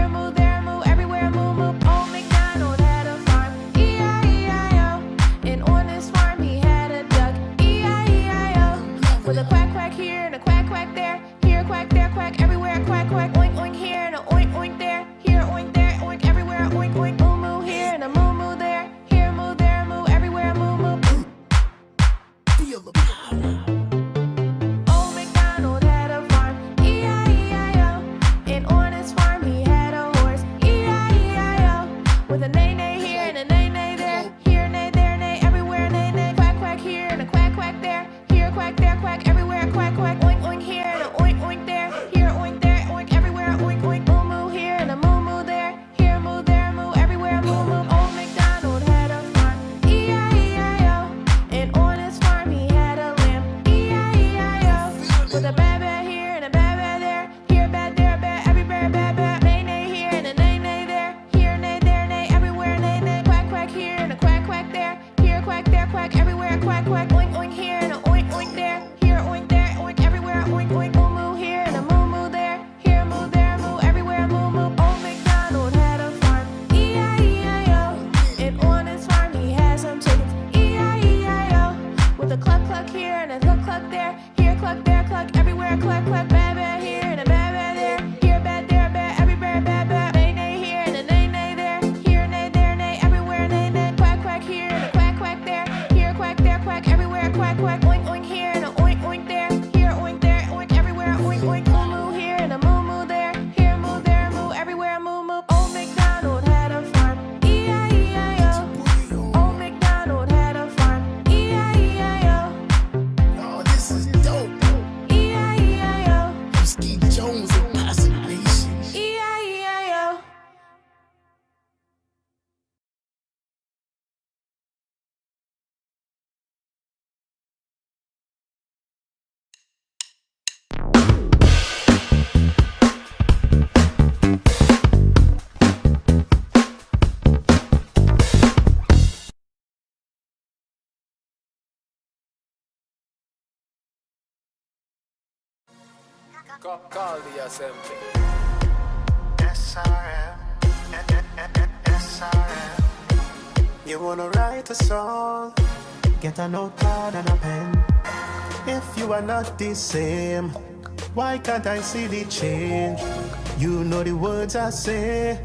here and a cluck cluck there. Here cluck there cluck everywhere cluck cluck bad bad here and a bad bad there. Here bad there bad everywhere bad bad. Nay nay here and a nay nay there. Here nay there nay everywhere nay nay. Quack quack here and a quack quack there. Here quack there quack everywhere quack quack. Oink oink here and a oink oink there. Here oink there oink everywhere oink oink. Moo moo here and a moo moo there. Here moo there moo everywhere moo moo. Old MacDonald had a farm. E-I-E-I-O. Old MacDonald had a farm. E-I-E-I-O. Oh, this is dope. E-I-E-I-O. I'm Skeet Jones and Posse Nation. E-I-E-I-O. Call the assembly. SRM, SRM. You wanna write a song? Get a notepad and a pen. If you are not the same, why can't I see the change? You know the words I say.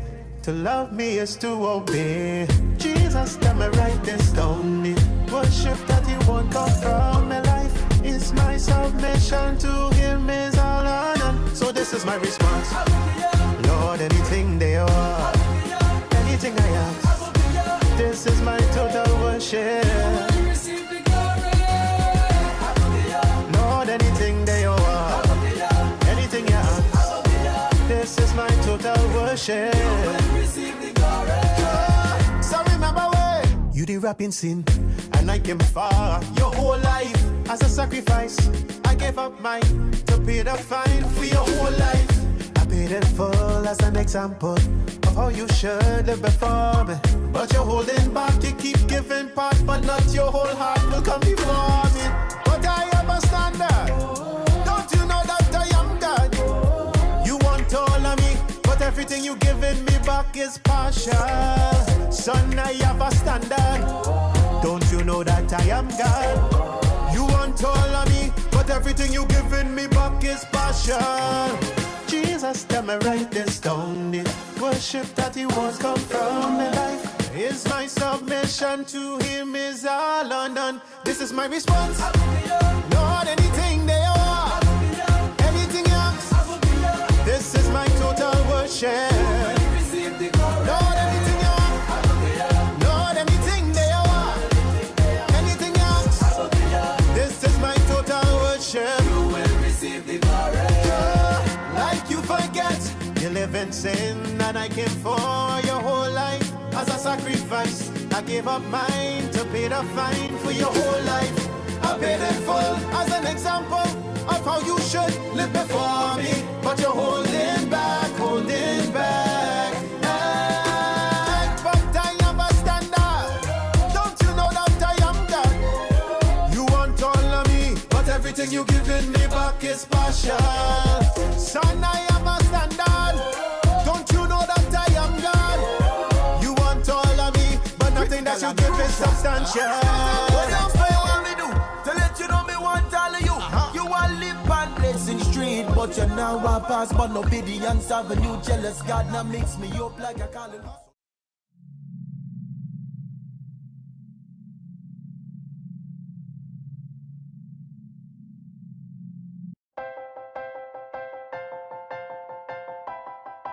To love me is to obey. Jesus, tell me write this down. The worship that you want come from my life is my submission to Him is all honor. So this is my response. Lord, anything they are, anything I ask, this is my total worship. Lord, anything they are, anything you ask, this is my total worship. So remember when you did rapping sin, and I came far your whole life as a sacrifice. I gave up mine to pay the fine for your whole life. I paid it full as an example of how you should live before me. But you're holding back, you keep giving part, but not your whole heart will come before me. But I have a standard. Don't you know that I am God? You want all of me, but everything you giving me back is partial. Son, I have a standard. Don't you know that I am God? You want all of me, but everything you giving me back is partial. Jesus, tell me write this down. The worship that He wants come from my life is my submission to Him is all undone. This is my response. Lord, anything they are, anything else, this is my total worship. Lord, anything you are, Lord, anything they are, anything else, this is my total worship. You will receive the glory. Like you forget, you live in sin, and I came for your whole life as a sacrifice. I gave up mine to pay the fine for your whole life. I paid it full as an example of how you should live before me. But you're holding back, holding back. But I have a standard. Don't you know that I am God? You want all of me, but everything you giving me back is partial. Son, I have a standard. Don't you know that I am God? You want all of me, but nothing that you give is substantial. What else do you want me do? To let you know me want all of you. You want live and bless in the street, but you now want pass, but no obedience have a new jealous God now mix me up like a calling.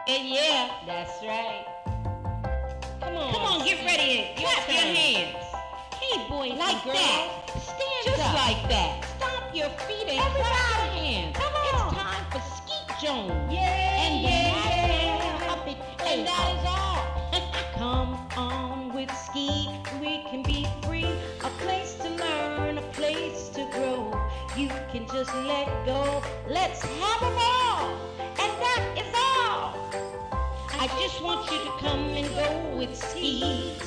Yeah, that's right. Come on, get ready and clap your hands. Hey, boys, like and girls, that. Stand just up. Like that. Stomp your feet and clap your hands. Come on. It's time for Skeet Jones. And the magical puppet Playhouse. And that is all. Come on with Skeet, we can be free. A place to learn, a place to grow. You can just let go. Let's have a ball. And that is all. I just want you to come and go with Skeet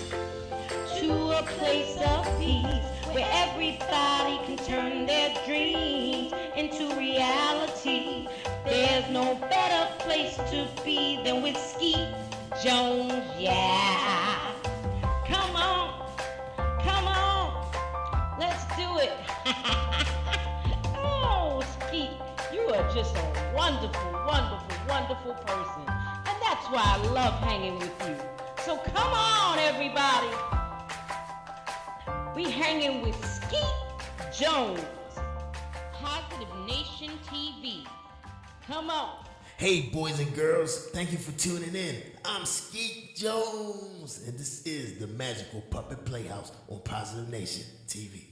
to a place of peace where everybody can turn their dreams into reality. There's no better place to be than with Skeet Jones, yeah. Come on, let's do it. a wonderful, wonderful, wonderful person. And that's why I love hanging with you. So come on, everybody. We hanging with Skeet Jones, Positive Nation TV. Come on. Hey, boys and girls, thank you for tuning in. I'm Skeet Jones, and this is the Magical Puppet Playhouse on Positive Nation TV.